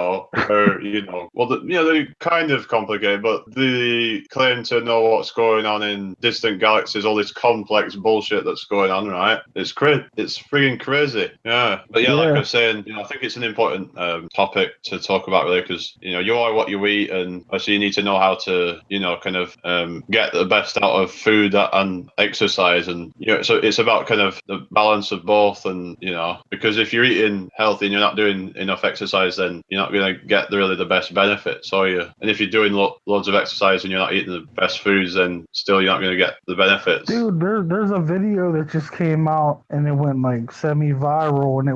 kind of complicated, but they claim to know what's going on in distant galaxies, all this complex bullshit that's going on, right? It's freaking crazy. Yeah. But like I was saying, I think it's an important topic to talk about really because, you are what you eat, and so you need to know how to, get the best out of food and exercise, and so it's about kind of the balance of both, and because if you're eating healthy and you're not doing enough exercise, then you're not going to get really the best benefits, are you? And if you're doing loads of exercise and you're not eating the best foods, then still you're not going to get the benefits. Dude, there's a video that just came out and it went like semi-viral, and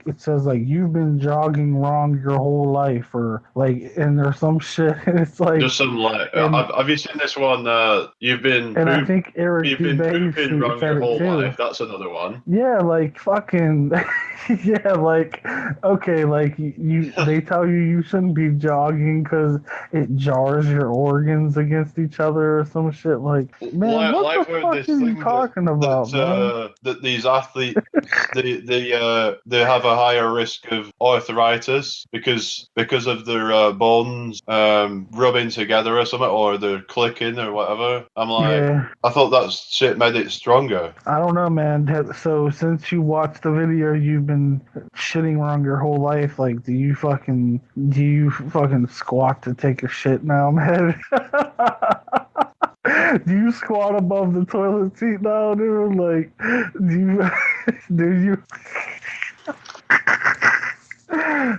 it says like you've been jogging wrong your whole life, or like, and there's some shit, and it's like just some like. Have you seen this one? You've been. And I think Eric you've been pooping wrong your whole life. That's another one. Yeah, like fucking. Yeah, like okay, like they tell you shouldn't be jogging because it jars your organs against each other or some shit. Like, man, what the fuck are you talking about, man? That these athletes they have a higher risk of arthritis because of their bones rubbing together or something, or they're clicking or whatever. I'm like, I thought that shit made it stronger. I don't know, man. So since you watched the video, you've been shitting wrong your whole life. Like, do you fucking squat to take a shit now, man? Do you squat above the toilet seat now, dude? Like, do you?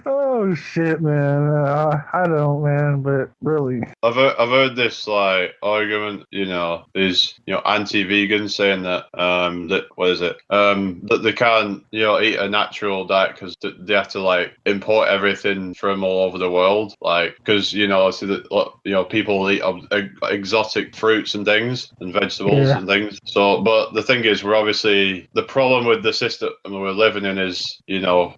Oh shit, man! I don't, man. But really, I've heard this like argument. Is anti-vegan saying that that they can't eat a natural diet because they have to like import everything from all over the world, like because people eat exotic fruits and things and vegetables and things. So, but the thing is, the problem with the system we're living in is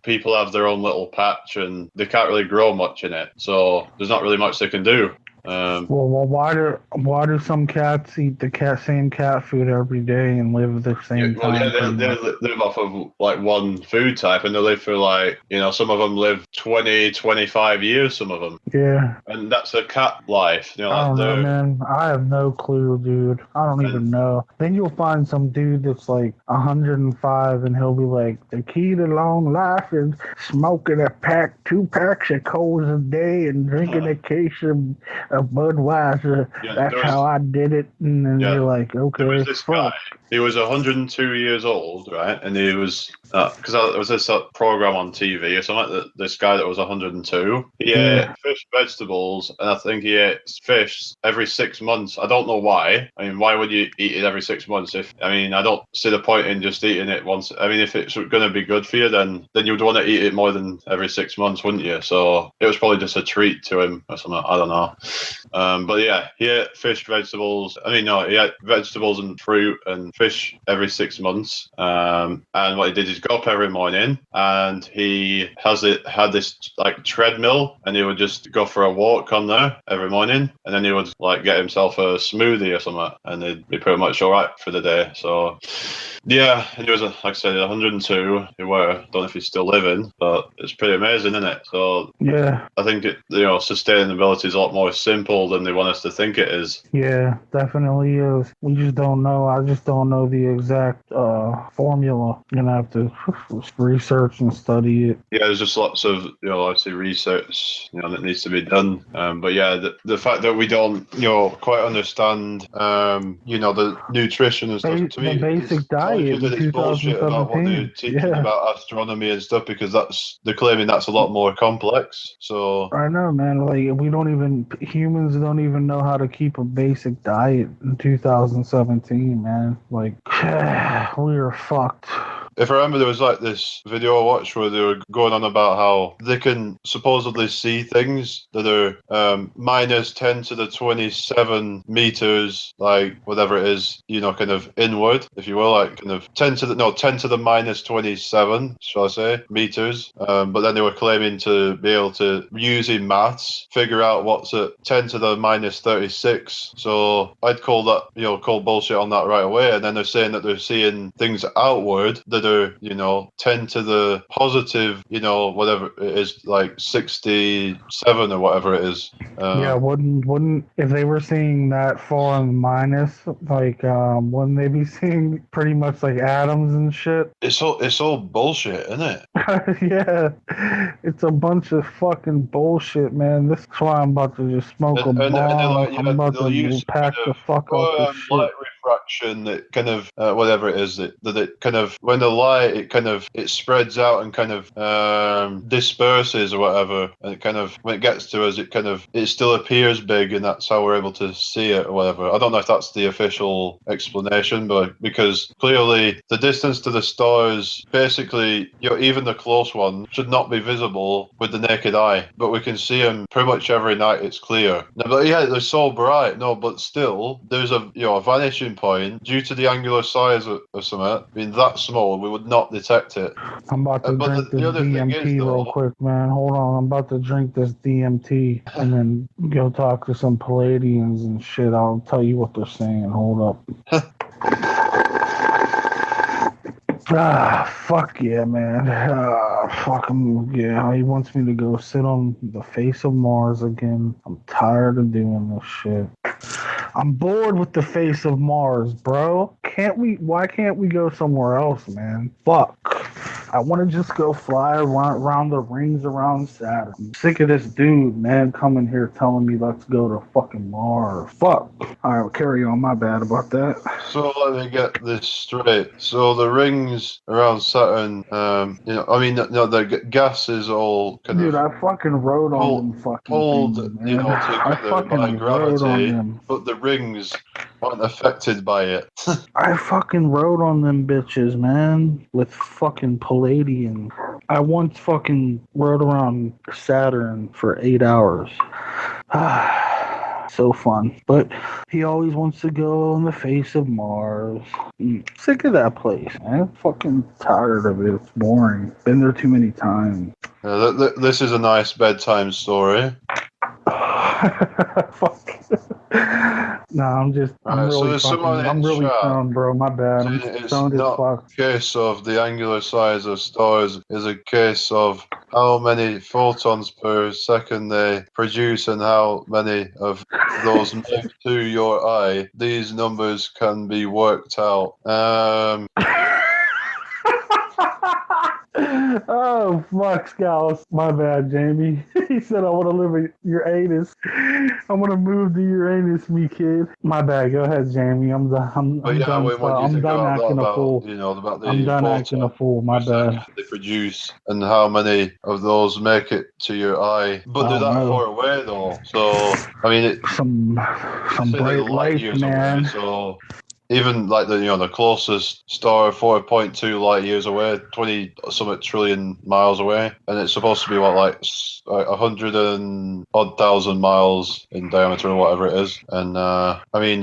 people have their own little patch and they can't really grow much in it, so there's not really much they can do. Well, why do some cats eat the same cat food every day and live the same time? They live off of like one food type, and they live for like, some of them live 20, 25 years, some of them. Yeah. And that's a cat life. I don't know, man. I have no clue, dude. I don't even know. Then you'll find some dude that's like 105, and he'll be like, the key to long life is smoking 2 packs of Coles a day and drinking a case of Budweiser. That's how I did it. And then you're like, okay, there was this guy. He was 102 years old, right? And he was, because there was this program on TV or something, like this guy that was 102. He ate fish, vegetables, and I think he ate fish every 6 months. I don't know why. I mean, why would you eat it every 6 months? I don't see the point in just eating it once. I mean, if it's going to be good for you, then you'd want to eat it more than every 6 months, wouldn't you? So it was probably just a treat to him or something. I don't know. But yeah, he ate fish, vegetables. He ate vegetables and fruit and fish every 6 months. And what he did is go up every morning, and he had this like treadmill, and he would just go for a walk on there every morning, and then he would like get himself a smoothie or something, and he'd be pretty much all right for the day. So yeah, and he was, like I said, 102. Don't know if he's still living, but it's pretty amazing, isn't it? So yeah, I think sustainability is a lot more simple than they want us to think it is. Yeah, definitely is. We just don't know. I just don't know the exact formula. You're gonna have to research and study it. Yeah, there's just lots of obviously research that needs to be done. But yeah, the fact that we don't quite understand the nutrition and stuff, to me, the basic diet it's bullshit about what they're teaching about astronomy and stuff, because they're claiming that's a lot more complex. So I know, man. Like humans don't even know how to keep a basic diet in 2017, man. Like we are fucked. If I remember, there was like this video I watched where they were going on about how they can supposedly see things that are minus 10 to the 27 meters, like whatever it is, kind of inward, if you will, like kind of 10 to the minus 27, shall I say, meters. But then they were claiming to be able to, using maths, figure out what's at 10 to the minus 36. So I'd call that, call bullshit on that right away. And then they're saying that they're seeing things outward that are 10 to the positive, whatever it is, like 67 or whatever it is. Yeah, wouldn't if they were seeing that far in minus, like wouldn't they be seeing pretty much like atoms and shit? It's all bullshit, isn't it? Yeah, it's a bunch of fucking bullshit, man. This is why I'm about to just smoke a bomb. I'm about to pack the fuck up this shit. Light refraction, that kind of whatever it is, that it kind of, when the light, it spreads out and kind of disperses or whatever, and it kind of, when it gets to us, it still appears big, and that's how we're able to see it or whatever. I don't know if that's the official explanation, but because clearly the distance to the stars, basically, even the close one should not be visible with the naked eye, but we can see them pretty much every night. It's clear. No, but yeah, they're so bright. No, but still, there's a vanishing point due to the angular size of something being that small. We would not detect it. I'm about to drink this DMT real quick, man. Hold on, I'm about to drink this DMT and then go talk to some Palladians and shit. I'll tell you what they're saying. Hold up. Fuck yeah, man. Fuck him. Yeah, he wants me to go sit on the face of Mars again. I'm tired of doing this shit. I'm bored with the face of Mars, bro. Why can't we go somewhere else, man? Fuck. I want to just go fly around the rings around Saturn. I'm sick of this dude, man, coming here telling me let's go to fucking Mars. Fuck. All right, carry on. My bad about that. So let me get this straight. So the rings around Saturn, the gas is all kind of... Dude, I fucking rode on them fucking pulled, things, man. I fucking rode on them. But the rings aren't affected by it. I fucking rode on them bitches, man, with fucking Palladian. I once fucking rode around Saturn for 8 hours. So fun. But he always wants to go on the face of Mars. Sick of that place, man. I'm fucking tired of it. It's boring. Been there too many times. This is a nice bedtime story. Fuck. Nah, I'm Right, so really there's fucking, someone I'm in really chat stoned, bro. My bad. I'm saying it's stoned as not fuck. a case of the angular size of stars, is a case of how many photons per second they produce and how many of those move to your eye. These numbers can be worked out. Oh, fuck, Scouts. My bad, Jamie. He said, I want to live in Uranus. I want to move to Uranus, me kid. My bad. Go ahead, Jamie. I'm done. But yeah, Done. what do you I'm think done about that? acting a About fool. about I'm the done acting a photon fool. My per second bad. they produce and how many of those make it to your eye? But I they're don't that know. far away though. So I mean, Some say they're bright light lights, years away. man. So even like the closest star, 4.2 light years away, 20 something trillion miles away, and it's supposed to be what, like 100,000 miles in diameter or whatever it is. And I mean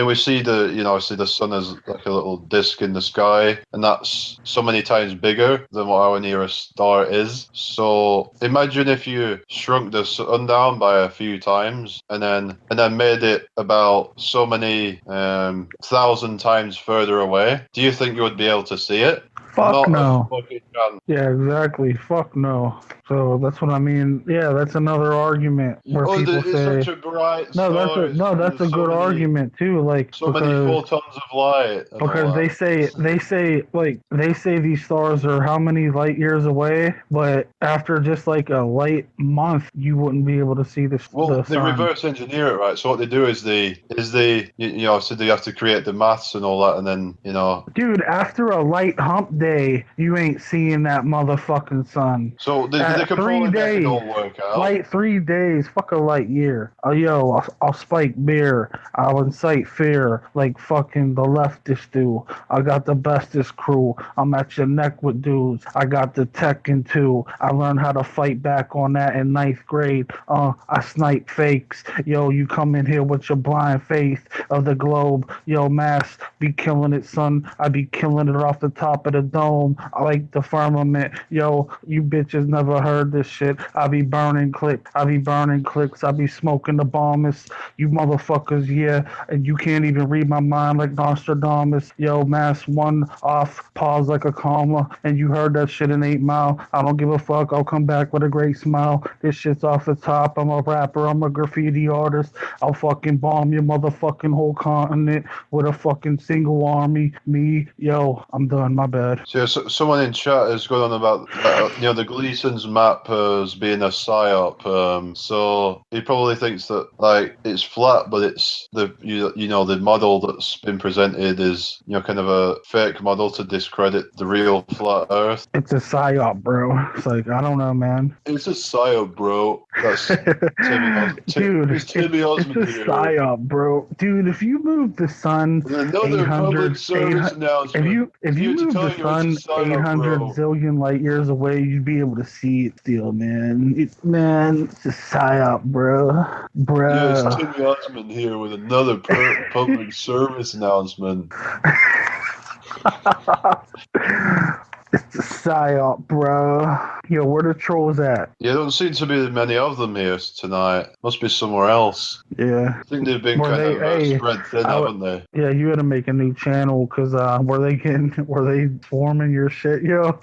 we see the sun as like a little disc in the sky, and that's so many times bigger than what our nearest star is. So imagine if you shrunk the sun down by a few times, and then made it about so many 1,000 times further away. Do you think you would be able to see it? Fuck Not no. a fucking chance. Yeah, exactly. Fuck no. So that's what I mean. Yeah, that's another argument where people It's say such a bright no. star. That's a There's good argument too. Like so many photons of light and all because that. they say these stars are how many light years away, but after just like a light month, you wouldn't be able to see the Well, they sun. reverse engineer it, right? So what they do is so they have to create the maths and all that, and then Dude, after a light hump day, you ain't seeing that motherfucking sun. So they At can 3 probably make it days, all work out. light 3 days, fuck a light year. I'll spike beer. I'll incite fear like fucking the leftists do. I got the bestest crew. I'm at your neck with dudes. I got the Tekken too. I learned how to fight back on that in 9th grade. I snipe fakes. Yo, you come in here with your blind faith of the globe. Yo, mass, be killing it, son. I be killing it off the top of the dome. I like the firmament. Yo, you bitches never heard this shit. I be burning clicks. I be smoking the bombers. You motherfuckers, yeah. And you can't even read my mind like Nostradamus. Yo, mass one off, pause like a comma. And you heard that shit in 8 Mile. I don't give a fuck. I'll come back with a great smile. This shit's off the top. I'm a rapper. I'm a graffiti artist. I'll fucking bomb your motherfucking whole continent with a fucking single army. Me, yo, I'm done. My bad. So, someone in chat is going on about the Gleason's map as being a psyop. So he probably thinks that like it's flat, but it's the model that's been presented is kind of a fake model to discredit the real flat Earth. It's a psyop, bro. It's like, I don't know, man. It's a psyop, bro. That's Dude, it's Timmy Osmond it's a here. psyop, bro. Dude, if you move the sun Another 800, public service announcement. if you move the sun 800 bro. zillion light years away, you'd be able to see it still, man. It's a psyop, bro. Yeah, it's Timmy Osmond here with another public service announcement. It's a psyop, bro. Yo, where the trolls at? Yeah, there don't seem to be many of them here tonight. Must be somewhere else. Yeah. I think they've been spread thin, haven't they? Yeah, you had to make a new channel because were they forming your shit, yo?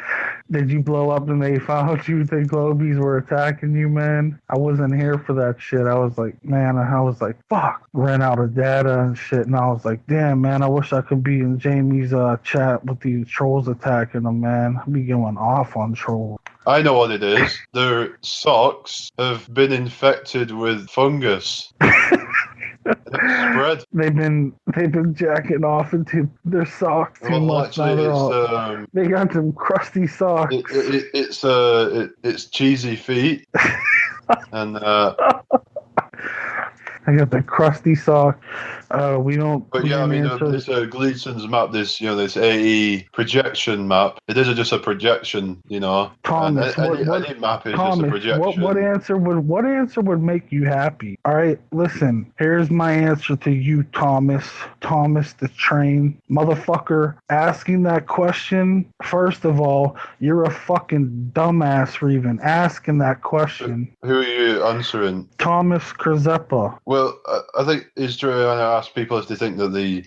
Did you blow up and they found you? The Globies were attacking you, man. I wasn't here for that shit. I was like, fuck. Ran out of data and shit, and I was like, damn, man, I wish I could be in Jamie's chat with these trolls attacking them, man. I'd be going off on trolls. I know what it is. Their socks have been infected with fungus. Spread. They've been jacking off into their socks too much. Actually, they got them crusty socks. It's cheesy feet, and I got the crusty sock. We don't. But we yeah, I didn't mean, answer this Gleason's map, this this AE projection map. It is just a projection, Thomas, and what any map is just a Thomas, projection. what answer would make you happy? All right, listen. Here's my answer to you, Thomas. Thomas the train motherfucker. Asking that question. First of all, you're a fucking dumbass for even asking that question. Who are you answering? Thomas Krzepa. Well, I think he's trying to ask people if they think that the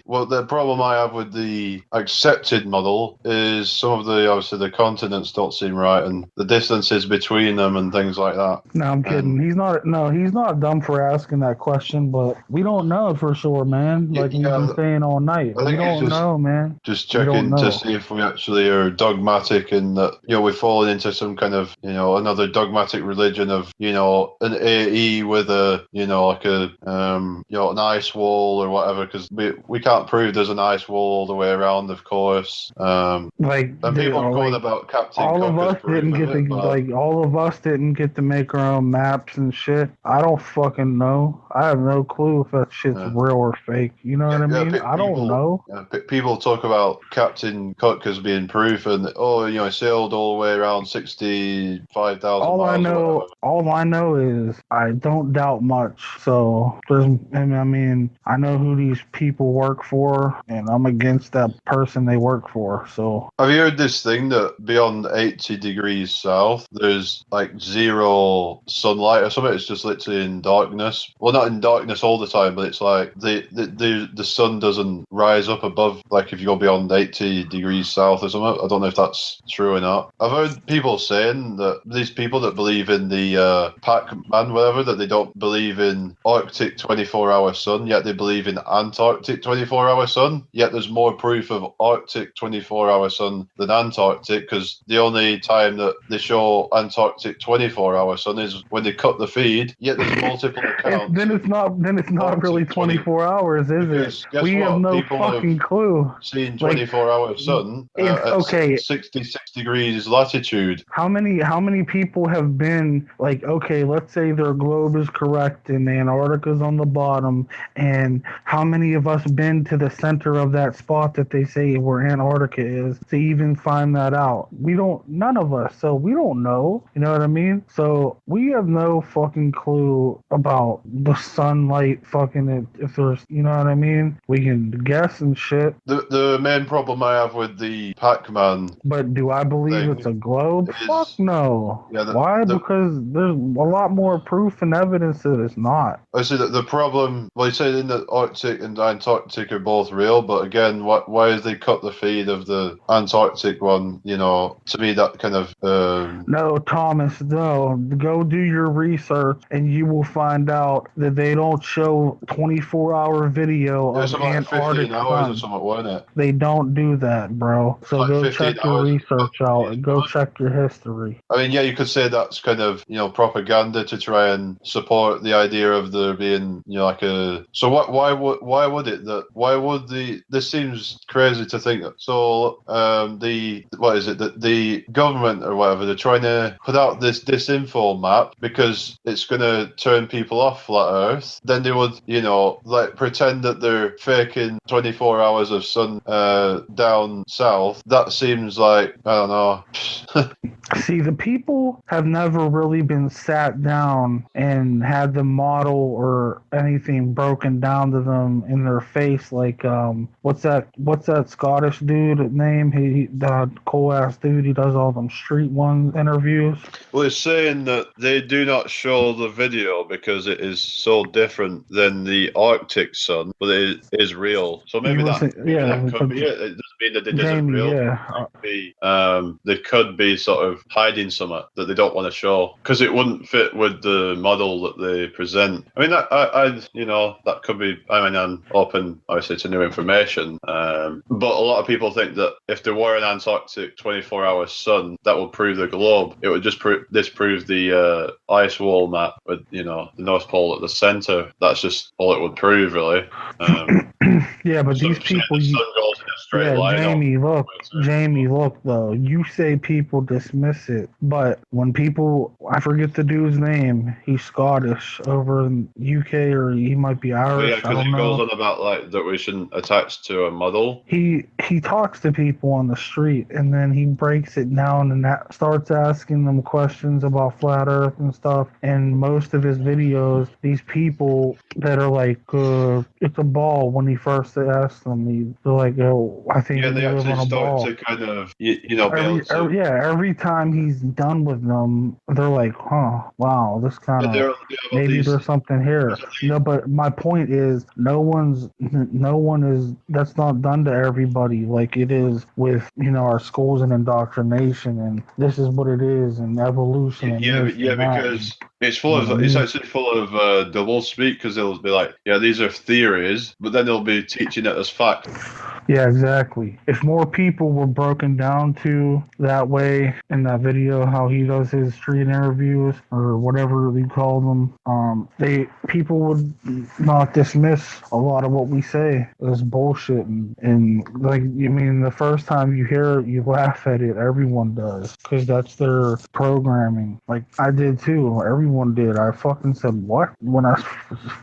problem I have with the accepted model is some of obviously the continents don't seem right and the distances between them and things like that. No, I'm kidding. He's not dumb for asking that question, but we don't know for sure, man. Like we've been saying all night. We don't know, man. Just checking to see if we actually are dogmatic and that we've fallen into some kind of another dogmatic religion of an AE with a like a an ice wall or whatever, because we can't prove there's an ice wall all the way around, of course. And people are going about Captain all of us didn't get to all of us didn't get to make our own maps and shit. I don't fucking know. I have no clue if that shit's real or fake. You know what I mean? I don't know. People talk about Captain Cook as being proof, and he sailed all the way around 65,000 miles. All I know is I don't doubt much. So I know who these people work for, and I'm against that person they work for. So have you heard this thing that beyond 80 degrees south, there's like zero sunlight or something? It's just literally in darkness. Well, not in darkness all the time, but it's like the sun doesn't rise up above, like if you go beyond 80 degrees south or something. I don't know if that's true or not. I've heard people saying that these people that believe in the Pac-Man, whatever, that they don't believe in Arctic 24-hour sun, yet they believe in Antarctic 24-hour sun, yet there's more proof of Arctic 24-hour sun than Antarctic, because the only time that they show Antarctic 24-hour sun is when they cut the feed, yet there's multiple accounts. Then it's not really 24 hours, is it? We have no fucking clue. Seen 24-hour sun at 66 degrees latitude. How many people have been like, okay, let's say their globe is correct and Antarctica's on the bottom, and how many of us been to the center of that spot that they say where Antarctica is to even find that out? None of us, so we don't know. You know what I mean? So we have no fucking clue about the sunlight fucking, if there's, you know what I mean? We can guess and shit. The main problem I have with the Pac-Man. But do I believe it's a globe? Fuck no. Yeah, why? Because there's a lot more proof and evidence that it's not. I see that the problem, you say in the Arctic and Antarctic are both real, but again, why did they cut the feed of the Antarctic one? To me that kind of... No, Thomas, no. Go do your research and you will find out that they don't show 24-hour video of Antarctic hours or something, wasn't it? They don't do that, bro. So go check your research out and go check your history. I mean, yeah, you could say that's kind of, propaganda to try and support the idea of there being, like a... So why would this seems crazy to think that. So, the government or whatever, they're trying to put out this disinfo map because it's going to turn people off flat Earth. Then they would, pretend that they're faking 24 hours of sun down south. That seems like, I don't know. See, the people have never really been sat down and had the model or anything broken down to them in their face. Like, what's that Scottish dude name? He the cool ass dude. He does all them street one interviews. Well, it's saying that they do not show the video because it is so different than the Arctic sun, but it is real. So maybe that could be it. It doesn't mean that it isn't real. Yeah. They could be sort of hiding something that they don't want to show because it wouldn't fit with the model that they present. I mean, that could be. I mean, I'm open, obviously, to new information. But a lot of people think that if there were an Antarctic 24-hour sun, that would prove the globe. It would just disprove the ice wall map with, the North Pole at the center. That's just all it would prove, really. Yeah, but these people... The sun goes in a straight line. Jamie, look, though. You say people dismiss it, but when people, I forget the dude's name, he's Scottish over in UK, or he might be Irish. Yeah, because he goes on about like that we shouldn't attach to a model. He talks to people on the street, and then he breaks it down and starts asking them questions about flat Earth and stuff. And most of his videos, these people that are like, it's a ball. When he first asked them, they're like, oh, I think yeah, we they live actually on a start ball. to kind of, you know, every time he's done with them, they're like, huh, wow, this kind of, maybe there's something here. No, but my point is, no one is, that's not done to everybody like it is with, our schools and indoctrination, and this is what it is, and evolution. And because it's full of, it's actually full of double speak, because they'll be like, yeah, these are theories, but then they'll be teaching it as fact. Yeah, exactly. If more people were broken down to that way in that video, how he does his street interviews or whatever you call them, people would not dismiss a lot of what we say as bullshit. And like, the first time you hear it, you laugh at it. Everyone does, because that's their programming. Like, I did too. Everyone did. I fucking said, what? When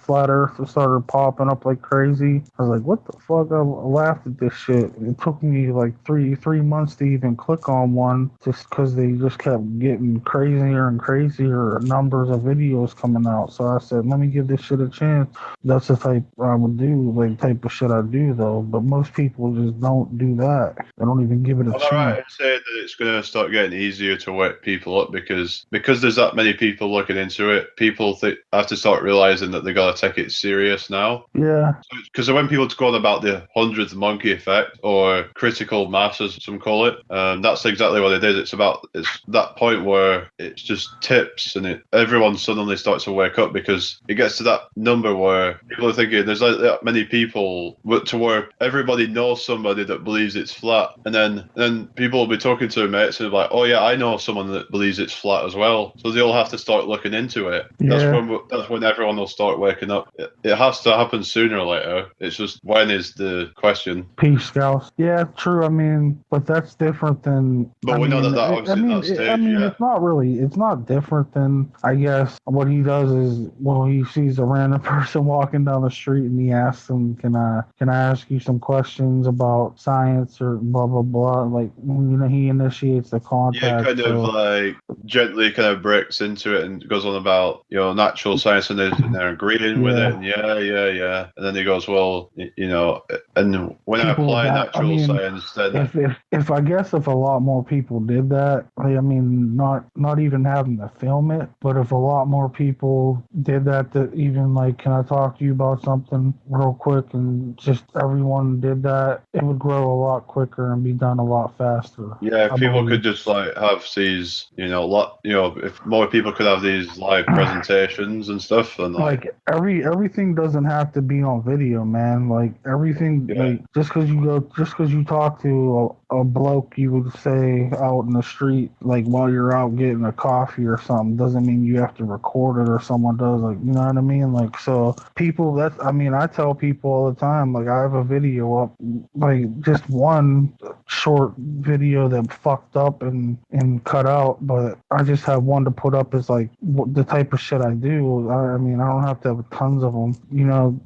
Flat Earth started popping up like crazy, I was like, what the fuck? I laughed at this shit. It took me like three months to even click on one, just because they just kept getting crazier and crazier numbers of videos coming out. So I said, let me give this shit a chance. That's the type I would do, like type of shit I do though. But most people just don't do that. They don't even give it a chance. All right, say that it's going to start getting easier to wake people up, because there's that many people looking into it. People have to start realizing that they got to take it serious now. Yeah. Because when people go on about the 100th monkey effect, or critical mass as some call it, that's exactly what it is. It's that point where it's just tips, and everyone suddenly starts to wake up, because it gets to that number where people are thinking there's like that many people, to where everybody knows somebody that believes it's flat, and then people will be talking to their mates and like, oh yeah, I know someone that believes it's flat as well. So they'll have to start looking into it. Yeah. That's when everyone will start waking up. It has to happen sooner or later. It's just, when is the question. Peace, Scouts. Yeah, true. But that's different than. But we know that obviously that stage. It's not really. It's not different than, I guess, what he does is, well, he sees a random person walking down the street and he asks them, "Can I ask you some questions about science or blah blah blah?" Like, he initiates the contact. Yeah, kind of like gently kind of breaks into it and goes on about natural science, and they're agreeing with it, and yeah, and then he goes, well, and when I apply natural science, then if I guess if a lot more people did that, not even having to film it, but if a lot more people did that even like, can I talk to you about something real quick, and just everyone did that, it would grow a lot quicker and be done a lot faster. Yeah, if people could just like have these, if more people could have these live presentations and stuff, and like everything doesn't have to be on video, man. Like everything, like just because you talk to a bloke you would say out in the street, like while you're out getting a coffee or something, doesn't mean you have to record it or someone does. Like, you know what I mean? Like, so people, I tell people all the time, like, I have a video up, like just one short video that fucked up and cut out, but I just have one to put up as like the type of shit I do. I don't have to have tons of them.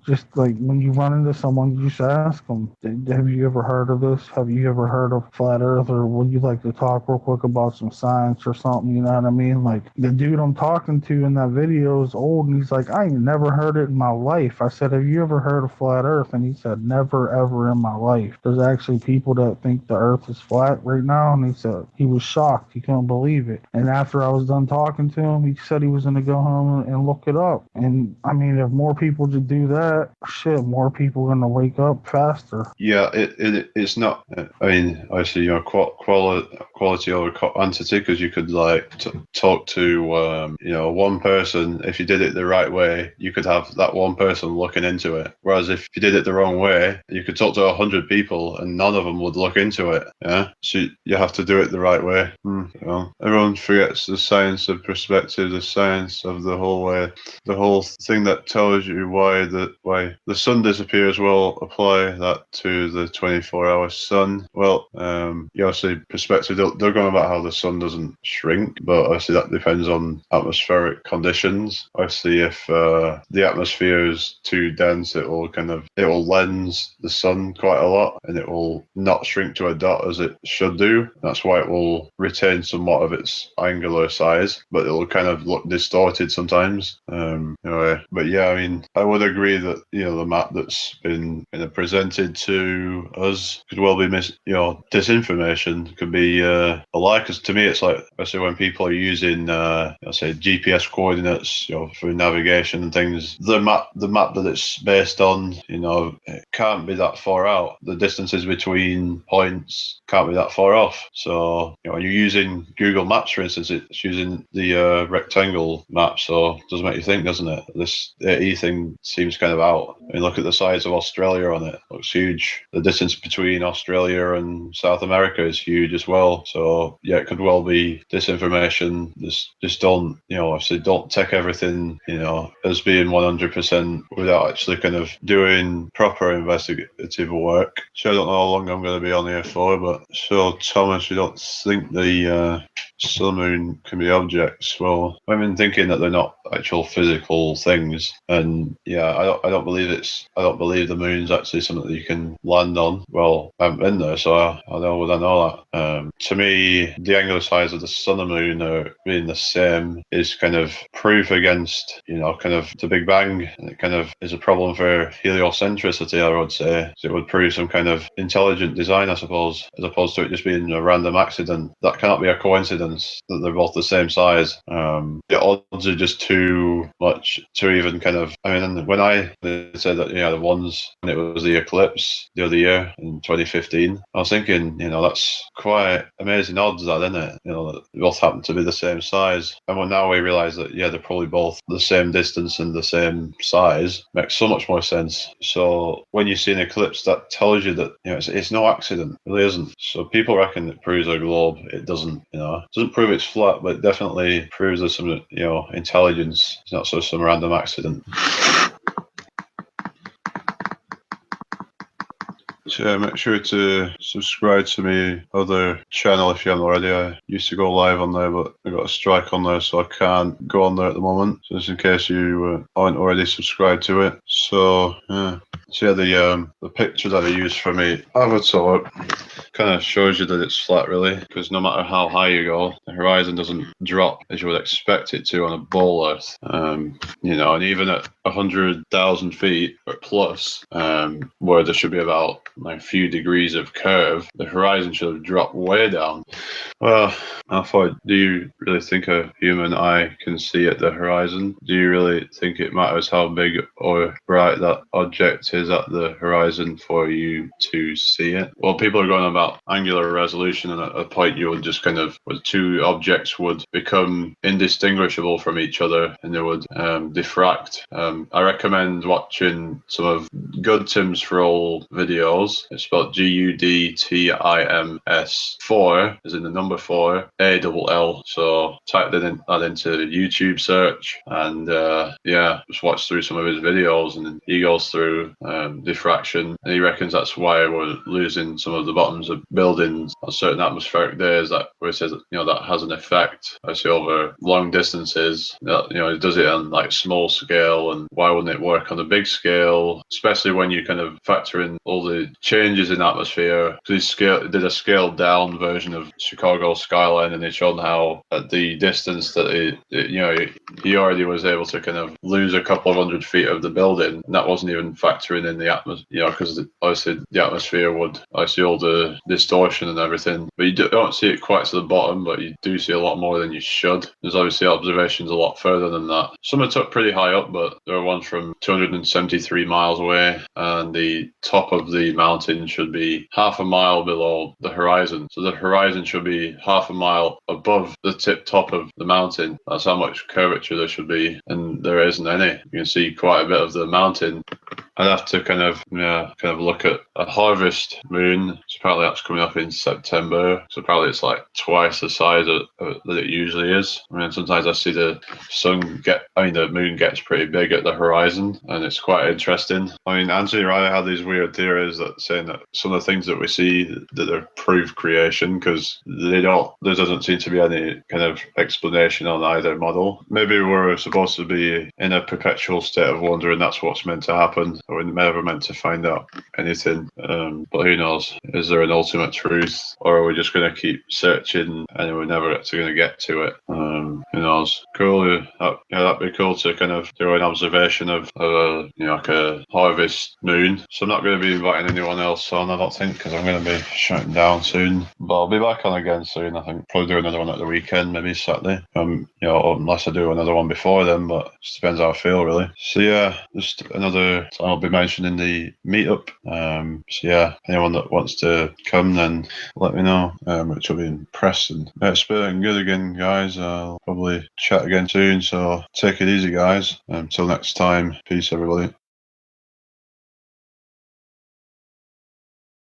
Just like when you run into someone, you just ask them, have you ever heard of this? Have you ever heard of flat Earth? Or would you like to talk real quick about some science or something? You know what I mean? Like, the dude I'm talking to in that video is old, and he's like, I ain't never heard it in my life. I said, have you ever heard of flat Earth? And he said, never ever in my life. There's actually people that think the Earth is flat right now. And he said he was shocked. He couldn't believe it. And after I was done talking to him, he said he was going to go home and look it up. And if more people to do that, shit, more people are going to wake up faster. Yeah, it's not. obviously, quality over quantity, because you could like talk to one person. If you did it the right way, you could have that one person looking into it. Whereas if you did it the wrong way, you could talk to 100 people and none of them would look into it. Yeah, so you have to do it the right way. Everyone forgets the science of perspective, the science of the whole way, the whole thing that tells you why the sun disappears. Will apply that to the 24-hour sun. Well, obviously perspective. They're going about how the sun doesn't shrink, but obviously that depends on atmospheric conditions. Obviously, if the atmosphere is too dense, it will lens the sun quite a lot, and it will not shrink to a dot as it should do. That's why it will retain somewhat of its angular size, but it will kind of look distorted sometimes. Anyway, but yeah, I mean, I would agree that the map that's been presented to us could well be disinformation, could be a lie. Because to me, it's like, especially when people are using say GPS coordinates for navigation and things, the map that it's based on, it can't be that far out. The distances between points can't be that far off. So when you're using Google Maps, for instance, it's using the rectangle map, so it does make you think, doesn't it? This AE thing seems kind of out. I mean, look at the size of Australia on it. It looks huge. The distance between Australia and South America is huge as well. So yeah, it could well be disinformation. Just don't, obviously don't take everything, as being 100% without actually kind of doing proper investigative work. So I don't know how long I'm going to be on here for, but so Thomas, you don't think the sun moon can be objects? Well, I've been thinking that they're not actual physical things, and yeah, I don't believe the moon's actually something that you can land on. Well, I haven't been there, so I know that. To me, the angular size of the sun and moon are being the same is kind of proof against, kind of the Big Bang, and it kind of is a problem for heliocentricity, I would say. So it would prove some kind of intelligent design, I suppose, as opposed to it just being a random accident. That cannot be a coincidence that they're both the same size. The odds are just too much to even kind of. I mean, when I said that, the ones when it was the eclipse the other year in 2015, I was thinking, that's quite amazing odds, that, isn't it? That they both happen to be the same size. And now we realise that, yeah, they're probably both the same distance and the same size. Makes so much more sense. So when you see an eclipse, that tells you that, it's no accident. It really isn't. So people reckon it proves a globe. It doesn't, it doesn't prove it's flat, but it definitely proves there's some, intelligence. It's not just some random accident. So yeah, make sure to subscribe to my other channel if you haven't already. I used to go live on there, but I got a strike on there, so I can't go on there at the moment. So just in case you aren't already subscribed to it. So yeah. So yeah, the picture that I used for my avatar kind of shows you that it's flat, really, because no matter how high you go, the horizon doesn't drop as you would expect it to on a ball Earth. And even at 100,000 feet or plus, where there should be about a few degrees of curve, the horizon should have dropped way down. Well, I thought, do you really think a human eye can see at the horizon? Do you really think it matters how big or bright that object is at the horizon for you to see it? Well, people are going about angular resolution, and at a point you would just kind of, two objects would become indistinguishable from each other and they would diffract. I recommend watching some of Good Tim's for All videos. It's spelled GUDTIMS. 4 is in the number 4, ALL. So type that into YouTube search, and just watch through some of his videos, and he goes through diffraction, and he reckons that's why we're losing some of the bottoms of buildings on certain atmospheric days, that where he says that, that has an effect, I see, over long distances. That, he does it on small scale, and why wouldn't it work on a big scale, especially when you kind of factor in all the changes in atmosphere. He did a scaled down version of Chicago skyline, and he showed how at the distance that he already was able to kind of lose a couple of 100 feet of the building, and that wasn't even factoring in the atmosphere, because obviously the atmosphere would see all the distortion and everything, but you don't see it quite to the bottom, but you do see a lot more than you should. There's obviously observations a lot further than that. Some are took pretty high up, but there are ones from 273 miles away, and the top of the mountain mountain should be half a mile below the horizon. So the horizon should be half a mile above the tip top of the mountain. That's how much curvature there should be, and there isn't any. You can see quite a bit of the mountain. I'd have to kind of look at a harvest moon. So apparently that's coming up in September. So probably it's like twice the size that it usually is. I mean, sometimes I see the moon gets pretty big at the horizon, and it's quite interesting. I mean, Anthony Riley had these weird theories that saying that some of the things that we see that are proof creation, because there doesn't seem to be any kind of explanation on either model. Maybe we're supposed to be in a perpetual state of wonder, and that's what's meant to happen. We're never meant to find out anything, but who knows? Is there an ultimate truth, or are we just going to keep searching and we're never actually going to get to it? Who knows? Cool. That'd be cool to kind of do an observation of like a harvest moon. So I'm not going to be inviting anyone else on, I don't think, because I'm going to be shutting down soon. But I'll be back on again soon. I think probably do another one at the weekend, maybe Saturday. Unless I do another one before then, but it just depends how I feel, really. So yeah, just another time I'll be mentioning the meetup. So yeah, anyone that wants to come, then let me know, which will be in Preston. It's been good again, guys. I'll probably chat again soon, so take it easy, guys. Until next time, peace, everybody.